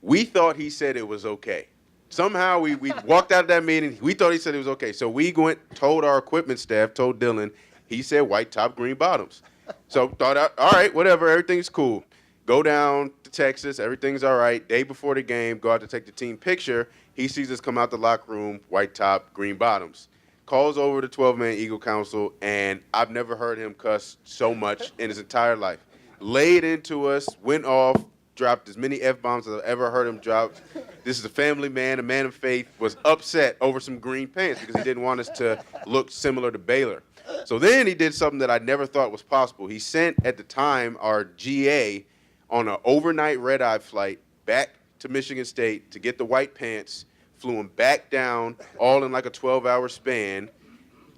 We thought he said it was okay. Somehow we walked out of that meeting. We thought he said it was okay. So we told our equipment staff, told Dylan, he said white top, green bottoms. So thought, all right, whatever, everything's cool. Go down to Texas, everything's all right. Day before the game, go out to take the team picture. He sees us come out the locker room, white top, green bottoms. Calls over the 12-man Eagle Council, and I've never heard him cuss so much in his entire life. Laid into us, went off, dropped as many F-bombs as I've ever heard him drop. This is a family man, a man of faith, was upset over some green pants because he didn't want us to look similar to Baylor. So then he did something that I never thought was possible. He sent, at the time, our GA on an overnight red-eye flight back to Michigan State to get the white pants, flew him back down, all in like a 12-hour span,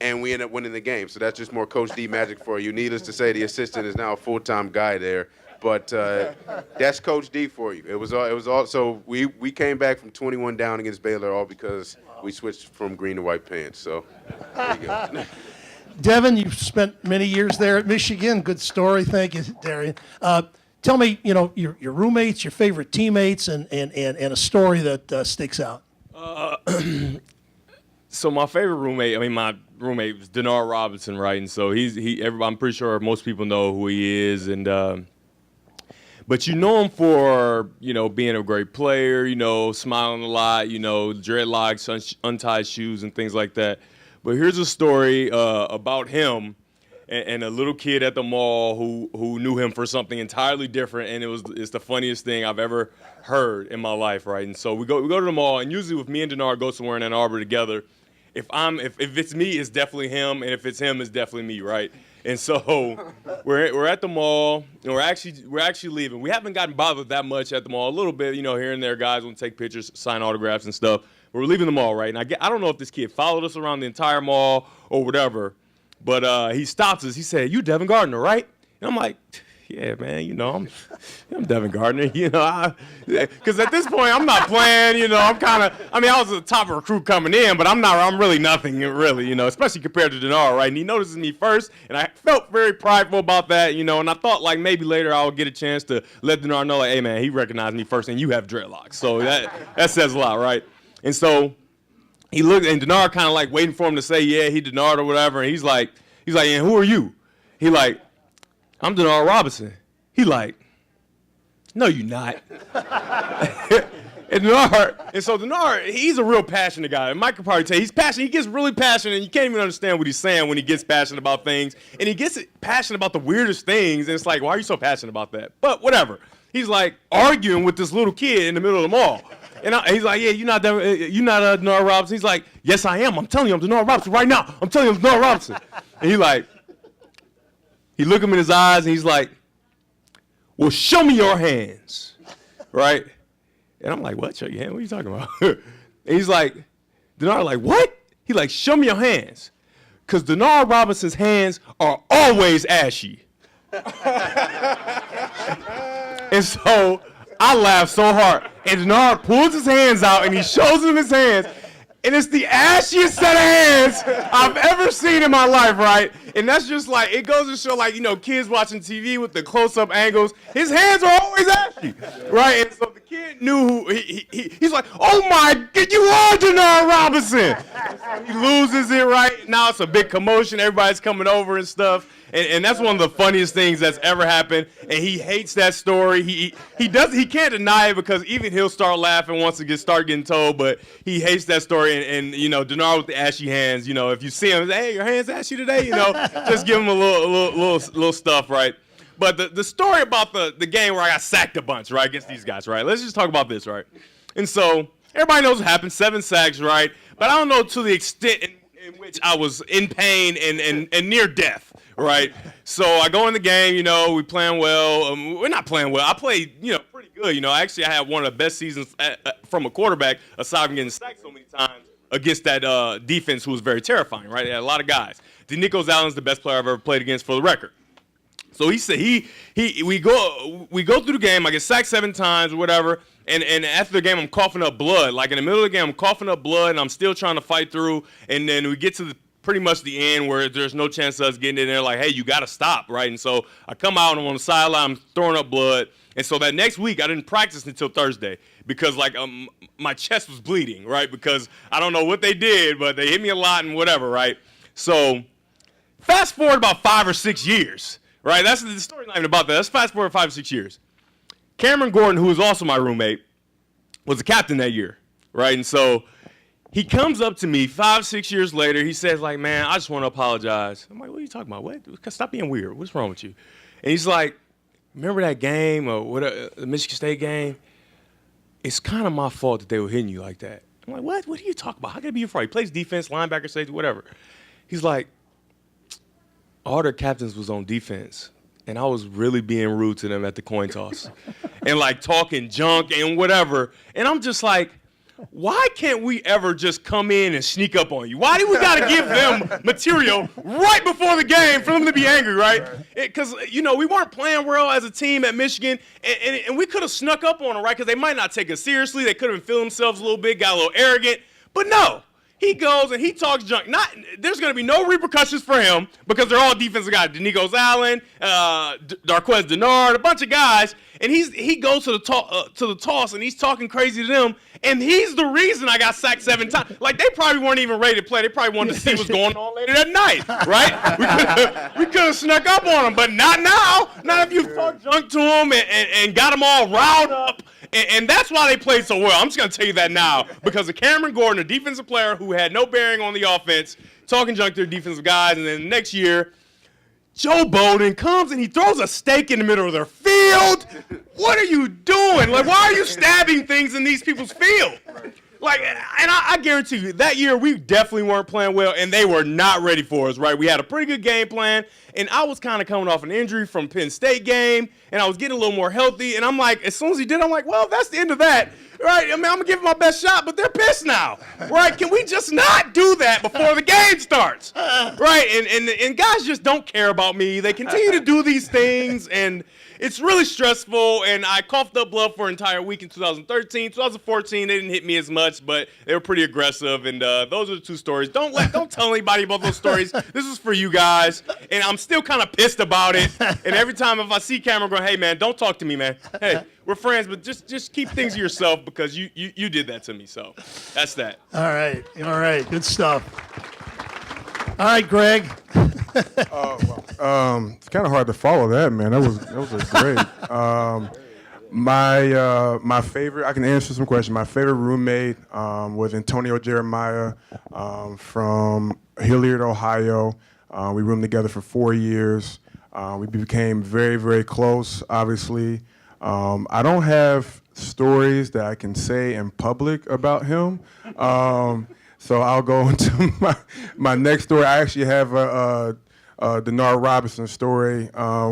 and we ended up winning the game. So that's just more Coach D magic for you. Needless to say, the assistant is now a full-time guy there. But that's Coach D for you. It was all. So we came back from 21 down against Baylor all because we switched from green to white pants. So there you go. Devin, you've spent many years there at Michigan. Good story. Thank you, Darien. Tell me, your roommates, your favorite teammates, and a story that sticks out. So my favorite roommate, my roommate was Denard Robinson, right? And so I'm pretty sure most people know who he is, and. But you know him for, being a great player, smiling a lot, dreadlocks, untied shoes, and things like that. But here's a story about him and a little kid at the mall who knew him for something entirely different, and it's the funniest thing I've ever heard in my life, right? And so we go to the mall, and usually if me and Denard go somewhere in Ann Arbor together, if it's me, it's definitely him, and if it's him, it's definitely me, right? And so we're at the mall, and we're actually leaving. We haven't gotten bothered that much at the mall. A little bit, here and there, guys want to take pictures, sign autographs and stuff. But we're leaving the mall, right? And I don't know if this kid followed us around the entire mall or whatever, but he stops us. He said, "You Devin Gardner, right?" And I'm like, "Yeah, man, I'm Devin Gardner, because at this point I'm not playing, I'm kind of, I was the top recruit coming in, but I'm really nothing, really, especially compared to Denard, right? And he notices me first, and I felt very prideful about that, and I thought like maybe later I would get a chance to let Denard know, like, hey man, he recognized me first, and you have dreadlocks, so that says a lot, right? And so he looked, and Denard kind of like waiting for him to say, yeah, he Denard or whatever, and he's like, and who are you? He like, I'm Denard Robinson. He like, no, you not. And so Denard, he's a real passionate guy. And Mike could probably tell you, he's passionate. He gets really passionate, and you can't even understand what he's saying when he gets passionate about things. And he gets passionate about the weirdest things, and it's like, why are you so passionate about that? But whatever. He's like arguing with this little kid in the middle of the mall. And he's like, yeah, you're not Denard Robinson. He's like, yes, I am. I'm telling you, I'm Denard Robinson right now. I'm telling you, I'm Denard Robinson. And he like, he looked him in his eyes, and he's like, well, show me your hands, right? And I'm like, what, show your hands? What are you talking about? And he's like, Denard like, what? He like, show me your hands. Because Denard Robinson's hands are always ashy. And so I laughed so hard. And Denard pulls his hands out and he shows him his hands. And it's the ashiest set of hands I've ever seen in my life, right? And that's just like, it goes to show, like, you know, kids watching TV with the close-up angles, his hands are always ashy, right? And so the kid knew who, he's like, oh my God, you are Denard Robinson. He loses it, right? Now it's a big commotion, everybody's coming over and stuff. And that's one of the funniest things that's ever happened. And he hates that story. He can't deny it because even he'll start laughing once it start getting told. But he hates that story. And you know, Denard with the ashy hands. You know, if you see him, say, hey, your hands ashy today. You know, just give him a little stuff, right? But the story about the game where I got sacked a bunch, right, against these guys, right? Let's just talk about this, right? And so everybody knows what happened. 7 sacks, right? But I don't know to the extent in which I was in pain and near death. Right, so I go in the game, you know, we playing well. We're not playing well. I played, you know, pretty good. You know, actually I had one of the best seasons from a quarterback, aside from getting sacked so many times against that defense who was very terrifying, right? They had a lot of guys. DeNico's Allen's the best player I've ever played against for the record. So he said we go through the game. I get sacked 7 times or whatever, and after the game I'm coughing up blood. Like in the middle of the game I'm coughing up blood and I'm still trying to fight through. And then we get to pretty much the end where there's no chance of us getting in there, like, hey, you got to stop, right? And so I come out and I'm on the sideline, I'm throwing up blood. And so that next week, I didn't practice until Thursday because, like, my chest was bleeding, right? Because I don't know what they did, but they hit me a lot and whatever, right? So fast forward about 5 or 6 years, right? That's the story's not even about that. Let's fast forward 5 or 6 years. Cameron Gordon, who was also my roommate, was the captain that year, right? And so he comes up to me 5, 6 years later. He says, like, man, I just want to apologize. I'm like, what are you talking about? What? Stop being weird. What's wrong with you? And he's like, remember that game or the Michigan State game? It's kind of my fault that they were hitting you like that. I'm like, what? What are you talking about? How can it be your fault? He plays defense, linebacker, safety, whatever. He's like, all their captains was on defense, and I was really being rude to them at the coin toss and, like, talking junk and whatever. And I'm just like, why can't we ever just come in and sneak up on you? Why do we got to give them material right before the game for them to be angry, right? Because, you know, we weren't playing well as a team at Michigan, and we could have snuck up on them, right? Because they might not take us seriously. They could have feeling themselves a little bit, got a little arrogant. But no, he goes and he talks junk. There's going to be no repercussions for him because they're all defensive guys. DeNico's Allen, Darquez Denard, a bunch of guys. And he goes to the toss and he's talking crazy to them. And he's the reason I got sacked 7 times. Like, they probably weren't even ready to play. They probably wanted to see what's going on later that night, right? We could have snuck up on them, but not now. Not if you talk junk to them and got them all riled up. And that's why they played so well. I'm just going to tell you that now because of Cameron Gordon, a defensive player who had no bearing on the offense, talking junk to their defensive guys. And then the next year, Joe Bowden comes and he throws a stake in the middle of their field. What are you doing? Like, why are you stabbing things in these people's field? Like, and I guarantee you, that year we definitely weren't playing well, and they were not ready for us, right? We had a pretty good game plan, and I was kind of coming off an injury from Penn State game, and I was getting a little more healthy, and I'm like, as soon as he did, I'm like, well, that's the end of that, right? I mean, I'm going to give him my best shot, but they're pissed now, right? Can we just not do that before the game starts, right? And guys just don't care about me. They continue to do these things, and it's really stressful, and I coughed up blood for an entire week in 2013. 2014, they didn't hit me as much, but they were pretty aggressive, and those are the 2 stories. Don't tell anybody about those stories. This is for you guys, and I'm still kind of pissed about it, and every time if I see Cameron going, hey, man, don't talk to me, man. Hey, we're friends, but just keep things to yourself because you did that to me, so that's that. All right, good stuff. All right, Greg. It's kind of hard to follow that, man. That was a great. My favorite, I can answer some questions. My favorite roommate was Antonio Jeremiah from Hilliard, Ohio. We roomed together for 4 years. We became very, very close, obviously. I don't have stories that I can say in public about him. So I'll go into my next story. I actually have a Denard Robinson story.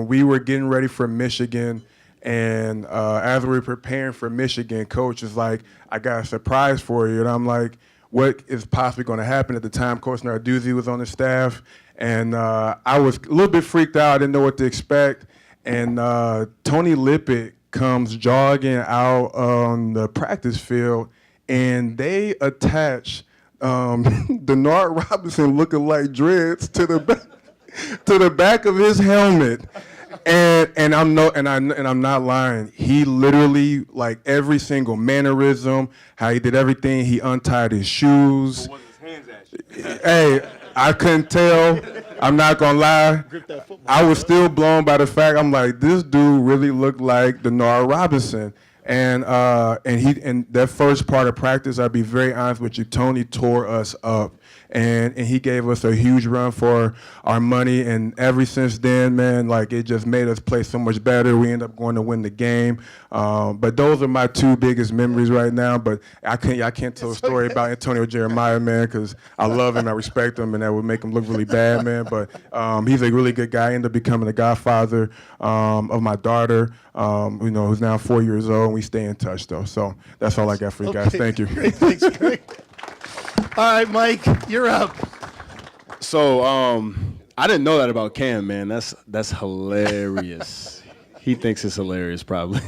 We were getting ready for Michigan, and as we were preparing for Michigan, Coach was like, I got a surprise for you. And I'm like, what is possibly going to happen? At the time, Coach Narduzzi was on the staff, and I was a little bit freaked out. I didn't know what to expect. And Tony Lippett comes jogging out on the practice field, and they attach Denard Robinson looking like dreads to the back of his helmet. And I'm not lying. He literally, like, every single mannerism, how he did everything. He untied his shoes. Hey, I couldn't tell. I'm not gonna lie. I was still blown by the fact. I'm like, this dude really looked like Denard Robinson. And that first part of practice, I'll be very honest with you, Tony tore us up. And he gave us a huge run for our money, and ever since then, man, like, it just made us play so much better. We ended up going to win the game. But those are my two biggest memories right now. But I can't tell a story about Antonio Jeremiah, man, because I love him, I respect him, and that would make him look really bad, man. But he's a really good guy. He ended up becoming the godfather of my daughter, who's now 4 years old, and we stay in touch, though. So that's all I got for you guys. Thank you. Great, thanks, Greg. All right, Mike, you're up. So I didn't know that about Cam, man. That's hilarious. He thinks it's hilarious, probably.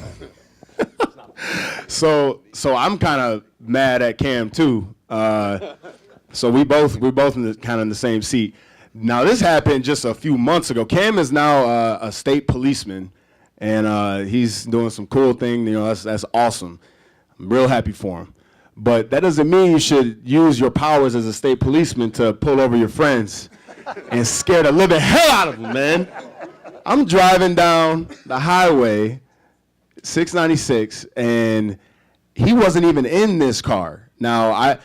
So I'm kind of mad at Cam too. So we're both in the same seat. Now this happened just a few months ago. Cam is now a state policeman, and he's doing some cool thing. That's awesome. I'm real happy for him. But that doesn't mean you should use your powers as a state policeman to pull over your friends and scare the living hell out of them, man. I'm driving down the highway, 696, and he wasn't even in this car. Now,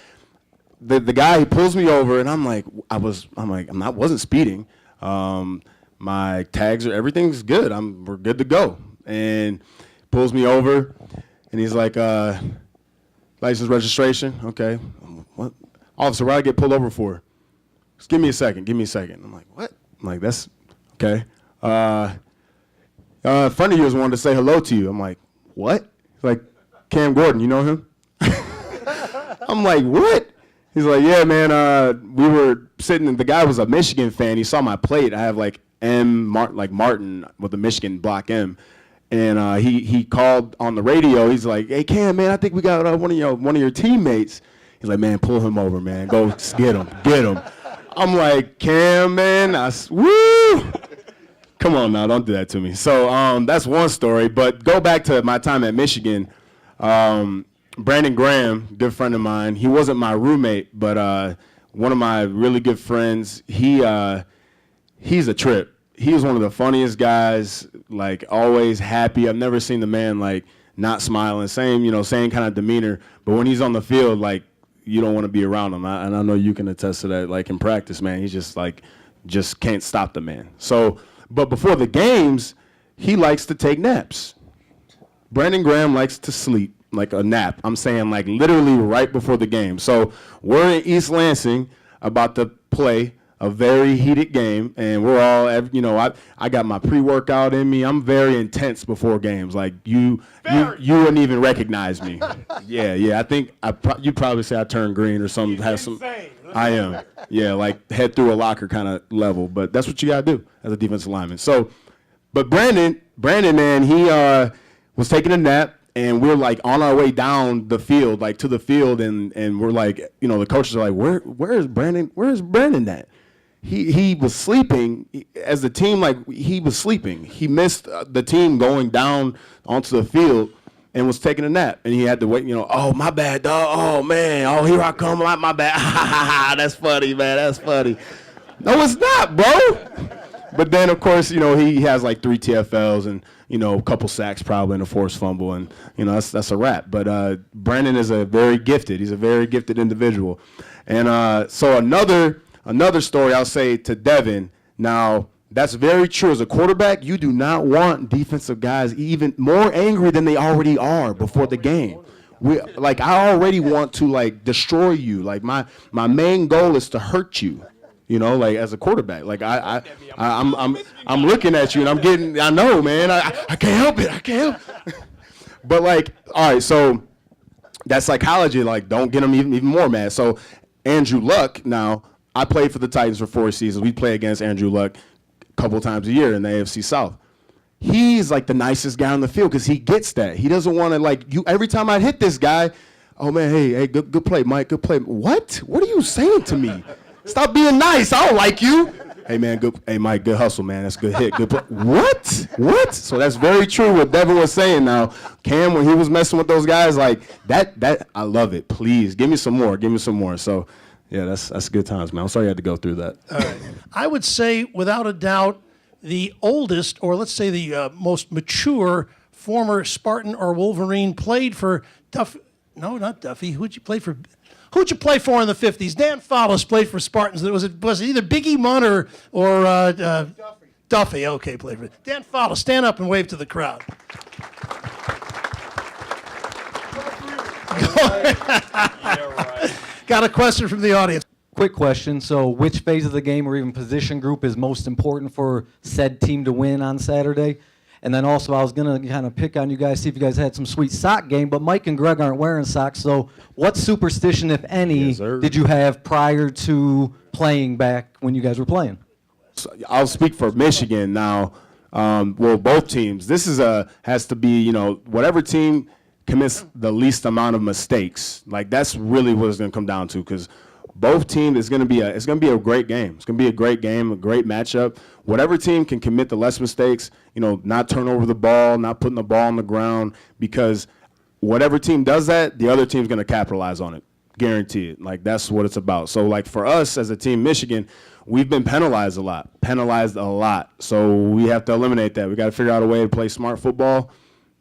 the guy, he pulls me over, and I'm like, I wasn't speeding. My tags everything's good. We're good to go. And pulls me over, and he's like, license, registration, okay. What? Officer, what I get pulled over for? Just give me a second. I'm like, what? I'm like, that's okay. A friend of yours wanted to say hello to you. I'm like, what? He's like, Cam Gordon, you know him? I'm like, what? He's like, yeah, man, we were sitting, and the guy was a Michigan fan. He saw my plate. I have like Martin with a Michigan block M. And he called on the radio. He's like, hey, Cam, man, I think we got one of your teammates. He's like, man, pull him over, man. Go get him. I'm like, Cam, man, woo! Come on now, don't do that to me. So that's one story. But go back to my time at Michigan. Brandon Graham, good friend of mine. He wasn't my roommate, but one of my really good friends. He's a trip. He was one of the funniest guys, like, always happy. I've never seen the man, like, not smiling, same kind of demeanor. But when he's on the field, like, you don't want to be around him. And I know you can attest to that, like, in practice, man. He's just can't stop the man. So, but before the games, he likes to take naps. Brandon Graham likes to sleep, like a nap. I'm saying, like, literally right before the game. So we're in East Lansing about to play a very heated game, and we're all, I got my pre-workout in me. I'm very intense before games. Like, you wouldn't even recognize me. Yeah. I think you'd probably say I turned green or something. I am. Yeah, like head through a locker kind of level. But that's what you gotta do as a defensive lineman. So, but Brandon, man, he was taking a nap. And we're like on our way down the field, like to the field, and we're like, the coaches are like, where is Brandon? Where is Brandon at? He was sleeping as the team, like he was sleeping. He missed the team going down onto the field and was taking a nap. And he had to wait, oh, my bad, dog. Oh, man. Oh, here I come. My bad. That's funny, man. That's funny. No, it's not, bro. But then, of course, he has like 3 TFLs and, a couple sacks probably and a forced fumble. And, that's a wrap. But Brandon is he's a very gifted individual. And so another story I'll say to Devin. Now, that's very true. As a quarterback, you do not want defensive guys even more angry than they already are before the game. I already want to destroy you. Like my main goal is to hurt you. As a quarterback. Like I'm looking at you and I know, man. I can't help it. I can't help it. But all right, so that psychology, don't get them even more mad. So Andrew Luck, now, I played for the Titans for 4 seasons. We play against Andrew Luck a couple times a year in the AFC South. he's like the nicest guy on the field because he gets that. He doesn't want to like you. Every time I hit this guy, oh man, hey, good play, Mike, good play. What are you saying to me? Stop being nice. I don't like you. Hey man, hey Mike, good hustle, man. That's good hit, good play. What? So that's very true what Devin was saying. Now, Cam, when he was messing with those guys, like that, I love it. Please give me some more. So. Yeah, that's good times, man. I'm sorry you had to go through that. All right. I would say, without a doubt, the oldest, or let's say the most mature former Spartan or Wolverine played for Duffy. No, not Duffy. Who'd you play for? Who'd you play for in the 50s? Dan Follis played for Spartans. Was it either Biggie Munn or Duffy? Duffy, okay, played for Dan Follis. Stand up and wave to the crowd. Got a question from the audience. Quick question. So which phase of the game or even position group is most important for said team to win on Saturday? And then also I was going to kind of pick on you guys, see if you guys had some sweet sock game, but Mike and Greg aren't wearing socks. So what superstition, if any, did you have prior to playing back when you guys were playing? So I'll speak for Michigan now. Well, both teams. This has to be, whatever team commits the least amount of mistakes. Like that's really what it's going to come down to, because both teams it's going to be a great game. It's going to be a great game, a great matchup. Whatever team can commit the less mistakes, not turn over the ball, not putting the ball on the ground, because whatever team does that, the other team's going to capitalize on it. Guaranteed. Like that's what it's about. So like for us as a team, Michigan, we've been penalized a lot. So we have to eliminate that. We got to figure out a way to play smart football.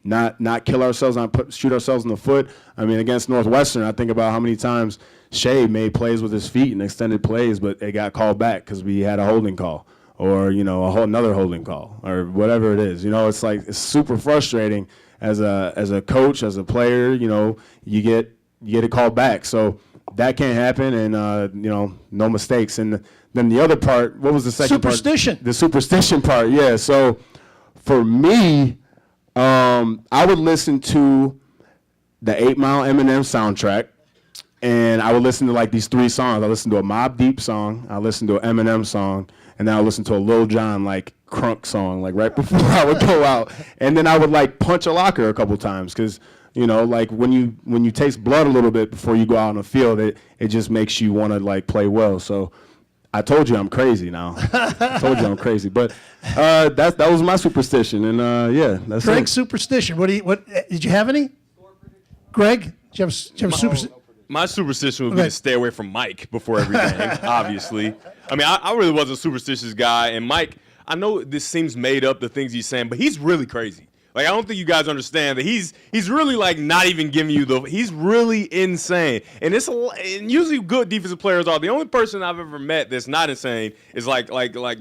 Not kill ourselves, shoot ourselves in the foot. I mean, against Northwestern, I think about how many times Shea made plays with his feet and extended plays, but it got called back because we had a holding call or, another holding call or whatever it is. It's like it's super frustrating as a coach, as a player, you get it called back. So that can't happen and, no mistakes. And then the other part, what was the second Superstition. part? The superstition part, yeah. So for me, I would listen to the 8 Mile Eminem soundtrack, and I would listen to like these 3 songs. I listen to a Mobb Deep song, I listen to an Eminem song, and then I would listen to a Lil Jon like crunk song like right before I would go out. And then I would like punch a locker a couple times because like when you taste blood a little bit before you go out on the field, it just makes you want to like play well. So I told you I'm crazy now. But that was my superstition, and yeah, that's Greg's it. superstition. What did you have any? Greg, did you have superstition? My superstition would be to stay away from Mike before every game, obviously. I mean, I really was a superstitious guy, and Mike, I know this seems made up, the things he's saying, but he's really crazy. Like, I don't think you guys understand that he's really, like, not even giving you he's really insane. And and usually good defensive players are. The only person I've ever met that's not insane is, like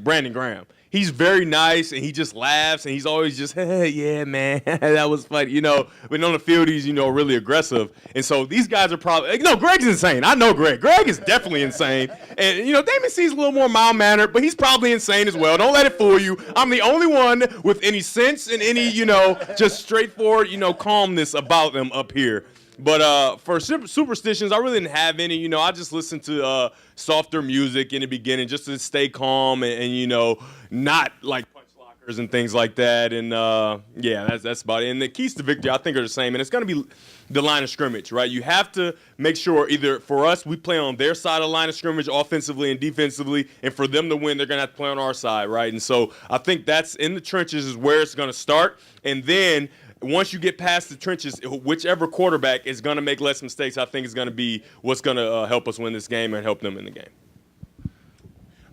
Brandon Graham. He's very nice, and he just laughs, and he's always just, hey, yeah, man, that was funny, But on the field, he's, really aggressive. And so these guys are probably, Greg's insane. I know Greg. Greg is definitely insane. And, Damon C's a little more mild-mannered, but he's probably insane as well. Don't let it fool you. I'm the only one with any sense and any, just straightforward, calmness about them up here. But for superstitions, I really didn't have any. I just listened to softer music in the beginning just to stay calm and not like punch lockers and things like that. And yeah, that's about it. And the keys to victory, I think, are the same. And it's going to be the line of scrimmage, right? You have to make sure either for us, we play on their side of the line of scrimmage offensively and defensively. And for them to win, they're going to have to play on our side, right? And so I think that's in the trenches is where it's going to start. And then once you get past the trenches, whichever quarterback is going to make less mistakes, I think is going to be what's going to help us win this game and help them in the game.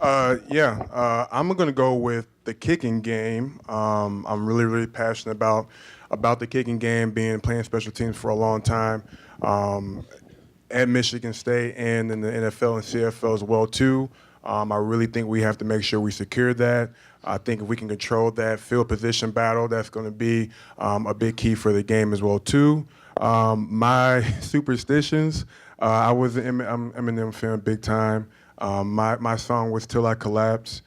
I'm going to go with the kicking game. I'm really, really passionate about the kicking game, playing special teams for a long time at Michigan State and in the NFL and CFL as well, too. I really think we have to make sure we secure that. I think if we can control that field position battle, that's going to be a big key for the game as well, too. My superstitions, I was an Eminem fan big time. My song was Till I Collapse.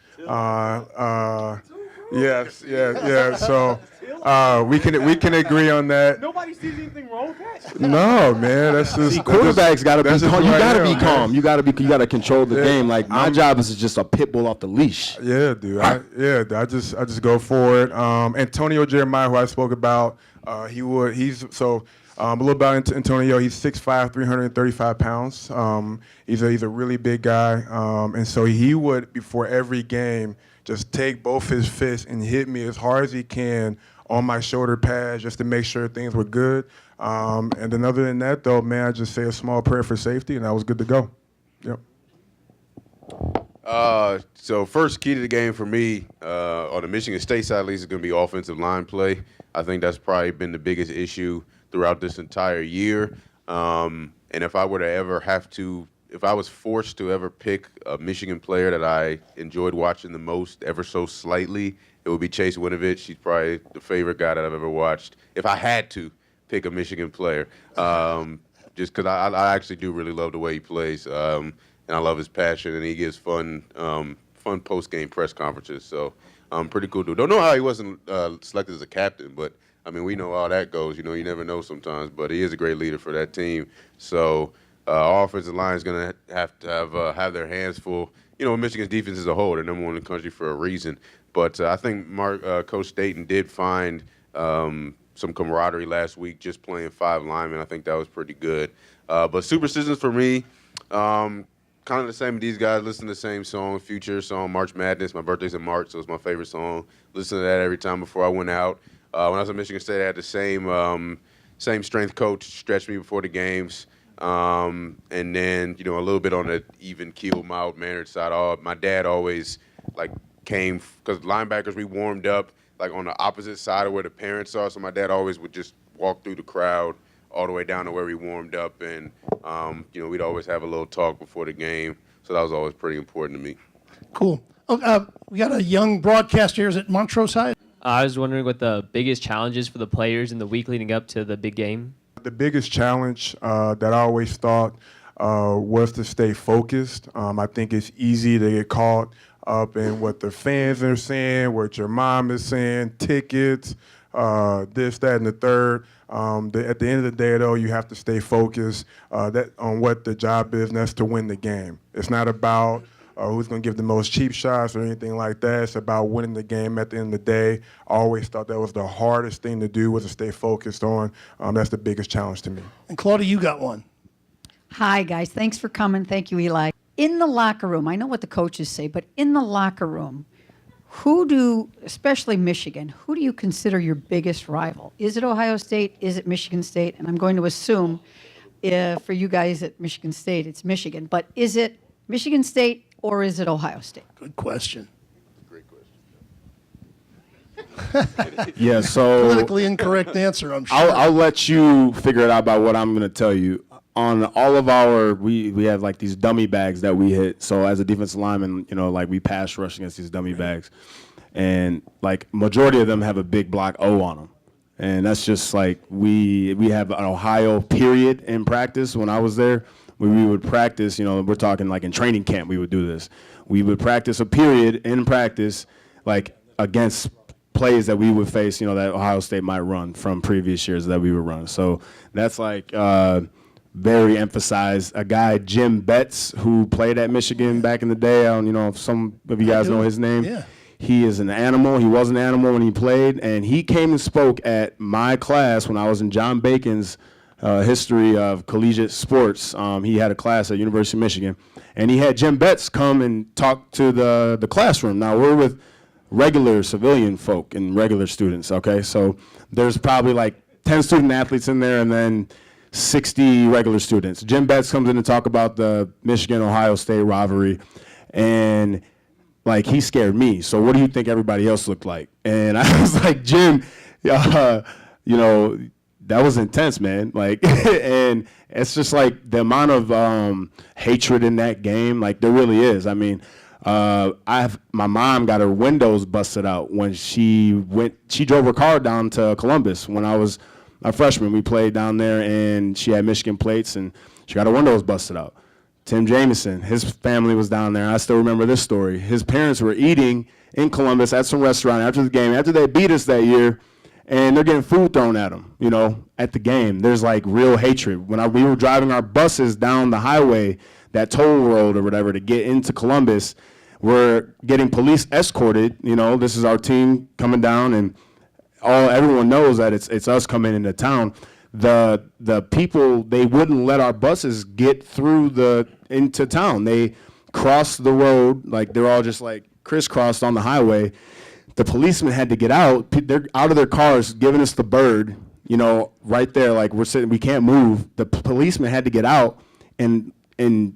Yes. So we can agree on that. Nobody see anything wrong with that? No, man, that's just Quarterbacks got to be that's just calm. who You I got to am, be man. calm. You got to control the Yeah. game. Like my job is just a pit bull off the leash. Yeah, dude. I just go for it. Antonio Jeremiah, who I spoke about, a little about Antonio. He's 6'5", 335 pounds. He's a really big guy, and so he would, before every game, just take both his fists and hit me as hard as he can on my shoulder pads just to make sure things were good. And then other than that, though, man, I just say a small prayer for safety, and I was good to go. Yep. So first key to the game for me on the Michigan State side, at least, is going to be offensive line play. I think that's probably been the biggest issue throughout this entire year. And if I were to ever if I was forced to ever pick a Michigan player that I enjoyed watching the most, ever so slightly, it would be Chase Winovich. He's probably the favorite guy that I've ever watched. If I had to pick a Michigan player, just because I actually do really love the way he plays, and I love his passion, and he gives fun post-game press conferences. So, pretty cool dude. Don't know how he wasn't selected as a captain, but I mean, we know how that goes. You know, you never know sometimes, but he is a great leader for that team. So, our offensive line is going to have their hands full. You know, Michigan's defense as a whole, they're number one in the country for a reason. But I think Coach Staten did find some camaraderie last week just playing 5 linemen. I think that was pretty good. But superstitions for me, kind of the same with these guys. Listen to the same song, Future song, March Madness. My birthday's in March, so it's my favorite song. Listen to that every time before I went out. When I was at Michigan State, I had the same strength coach stretch me before the games. And then, you know, a little bit on the even keel, mild-mannered side. My dad always, came, because linebackers, we warmed up, on the opposite side of where the parents are. So my dad always would just walk through the crowd all the way down to where we warmed up. And, you know, we'd always have a little talk before the game. So that was always pretty important to me. Cool. We got a young broadcaster here. Is it Montrose High? I was wondering what the biggest challenges for the players in the week leading up to the big game. The biggest challenge that I always thought was to stay focused. I think it's easy to get caught up in what the fans are saying, what your mom is saying, tickets, this, that, and the third. At the end of the day, though, you have to stay focused on what the job is, and that's to win the game. It's not about who's going to give the most cheap shots or anything like that. It's about winning the game at the end of the day. I always thought that was the hardest thing to do, was to stay focused on. That's the biggest challenge to me. And Claudia, you got one. Hi, guys. Thanks for coming. Thank you, Eli. In the locker room, I know what the coaches say, but in the locker room, especially Michigan, who do you consider your biggest rival? Is it Ohio State? Is it Michigan State? And I'm going to assume for you guys at Michigan State, it's Michigan. But is it Michigan State or is it Ohio State? Good question. Great question. Yeah, so Politically incorrect answer, I'm sure. I'll let you figure it out by what I'm going to tell you. On all of our, we have these dummy bags that we hit. So as a defensive lineman, you know, we pass rush against these dummy bags. And majority of them have a big block O on them. And that's just we have an Ohio period in practice. When I was there, we would practice, you know, we're talking in training camp, we would do this. We would practice a period in practice, against plays that we would face, you know, that Ohio State might run from previous years that we would run. So that's very emphasized. A guy, Jim Betts, who played at Michigan back in the day. I don't, you know, if some of you guys know his name. Yeah. He is an animal. He was an animal when he played, and he came and spoke at my class when I was in John Bacon's history of collegiate sports. He had a class at University of Michigan, and he had Jim Betts come and talk to the classroom. Now, we're with regular civilian folk and regular students, okay? So there's probably 10 student athletes in there and then 60 regular students. Jim Betts comes in to talk about the Michigan-Ohio State rivalry, and he scared me. So what do you think everybody else looked like? And I was like, Jim, you know, that was intense, man. And it's just the amount of hatred in that game, there really is. I mean, my mom got her windows busted out when she drove her car down to Columbus when I was a freshman. We played down there, and she had Michigan plates, and she got her windows busted out. Tim Jamison, his family was down there. I still remember this story. His parents were eating in Columbus at some restaurant after the game, after they beat us that year, and they're getting food thrown at them, you know, at the game. There's like real hatred. When we were driving our buses down the highway, that toll road or whatever, to get into Columbus, we're getting police escorted. You know, this is our team coming down, and everyone knows that it's us coming into town. The people, they wouldn't let our buses get through into town. They crossed the road, like they're all just like crisscrossed on the highway. The policemen had to get out. They're out of their cars giving us the bird, you know, right there, like we're sitting, we can't move. The policeman had to get out and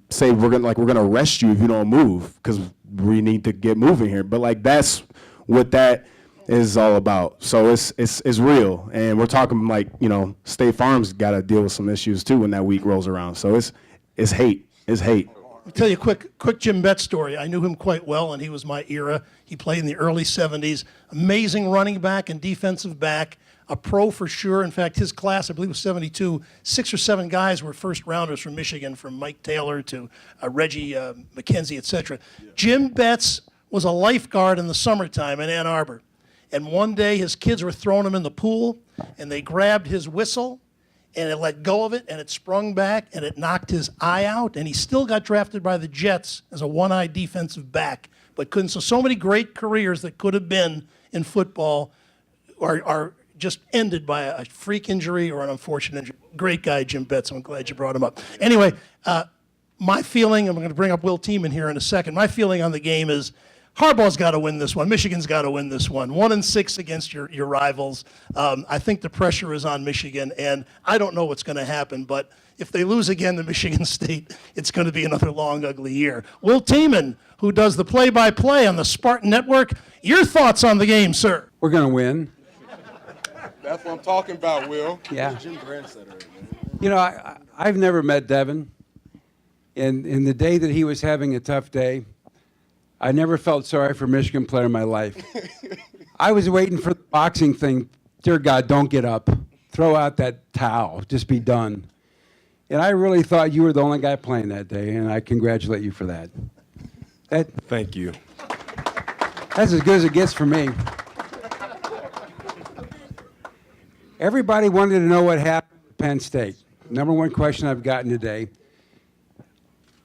say we're gonna arrest you if you don't move, because we need to get moving here. But like that's what that is all about. So it's real, and we're talking like, you know, State Farm's got to deal with some issues too when that week rolls around. So it's hate. It's hate. I'll tell you a quick Jim Betts story. I knew him quite well, and he was my era. He played in the early 70s. Amazing running back and defensive back, a pro for sure. In fact, his class, I believe, was 72. 6 or 7 guys were first rounders from Michigan, from Mike Taylor to Reggie McKenzie, etc. Jim Betts was a lifeguard in the summertime in Ann Arbor. And one day his kids were throwing him in the pool, and they grabbed his whistle, and it let go of it, and it sprung back, and it knocked his eye out, and he still got drafted by the Jets as a one-eye defensive back, but couldn't. So many great careers that could have been in football are just ended by a freak injury or an unfortunate injury. Great guy, Jim Betts. I'm glad you brought him up. Anyway, my feeling, I'm going to bring up Will Tieman here in a second. My feeling on the game is Harbaugh's got to win this one. Michigan's got to win this one. 1-6 against your rivals. I think the pressure is on Michigan, and I don't know what's going to happen, but if they lose again to Michigan State, it's going to be another long, ugly year. Will Tieman, who does the play-by-play on the Spartan Network, your thoughts on the game, sir? We're going to win. That's what I'm talking about, Will. Yeah. You know, I've never met Devin. In the day that he was having a tough day, I never felt sorry for a Michigan player in my life. I was waiting for the boxing thing. Dear God, don't get up. Throw out that towel. Just be done. And I really thought you were the only guy playing that day, and I congratulate you for that. Thank you. That's as good as it gets for me. Everybody wanted to know what happened at Penn State. Number one question I've gotten today.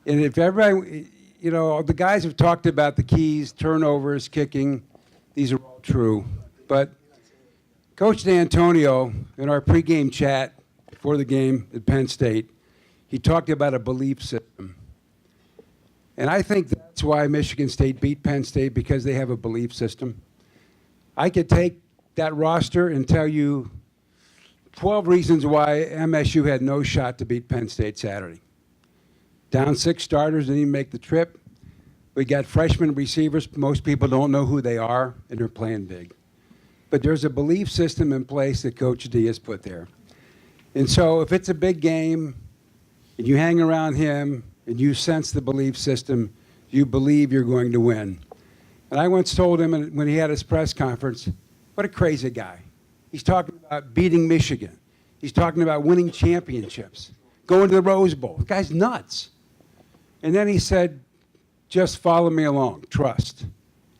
And if everybody, you know, the guys have talked about the keys, turnovers, kicking. These are all true. But Coach D'Antonio, in our pregame chat before the game at Penn State, he talked about a belief system. And I think that's why Michigan State beat Penn State, because they have a belief system. I could take that roster and tell you 12 reasons why MSU had no shot to beat Penn State Saturday. Down 6 starters, didn't even make the trip. We got freshman receivers. Most people don't know who they are, and they're playing big. But there's a belief system in place that Coach D has put there. And so if it's a big game, and you hang around him, and you sense the belief system, you believe you're going to win. And I once told him when he had his press conference, what a crazy guy. He's talking about beating Michigan. He's talking about winning championships, going to the Rose Bowl. The guy's nuts. And then he said, just follow me along, trust,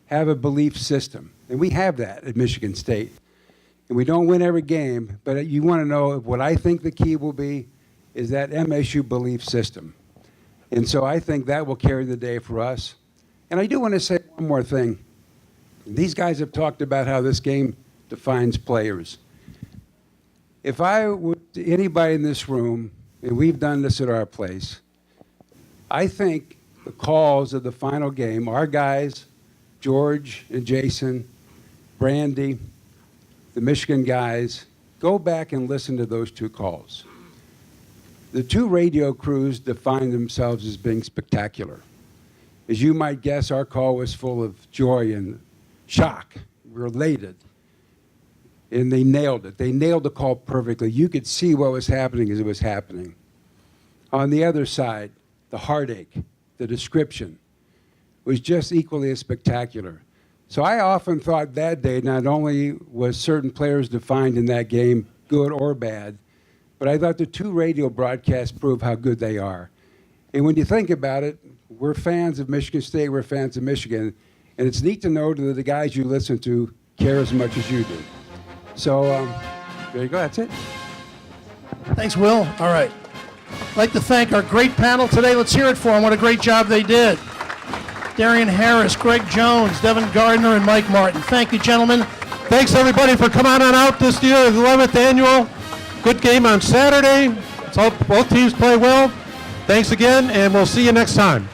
have a belief system. And we have that at Michigan State. And we don't win every game, but you want to know what I think the key will be is that MSU belief system. And so I think that will carry the day for us. And I do want to say one more thing. These guys have talked about how this game defines players. If I would, anybody in this room, and we've done this at our place, I think the calls of the final game, our guys, George and Jason, Brandy, the Michigan guys, go back and listen to those 2 calls. The 2 radio crews define themselves as being spectacular. As you might guess, our call was full of joy and shock. We were elated. And they nailed it. They nailed the call perfectly. You could see what was happening as it was happening. On the other side, the heartache, the description, was just equally as spectacular. So I often thought that day not only was certain players defined in that game, good or bad, but I thought the 2 radio broadcasts prove how good they are. And when you think about it, we're fans of Michigan State, we're fans of Michigan, and it's neat to know that the guys you listen to care as much as you do. So there you go. That's it. Thanks, Will. All right. I'd like to thank our great panel today. Let's hear it for them. What a great job they did. Darien Harris, Greg Jones, Devin Gardner, and Mike Martin. Thank you, gentlemen. Thanks, everybody, for coming on out this year, the 11th annual. Good game on Saturday. Both teams play well. Thanks again, and we'll see you next time.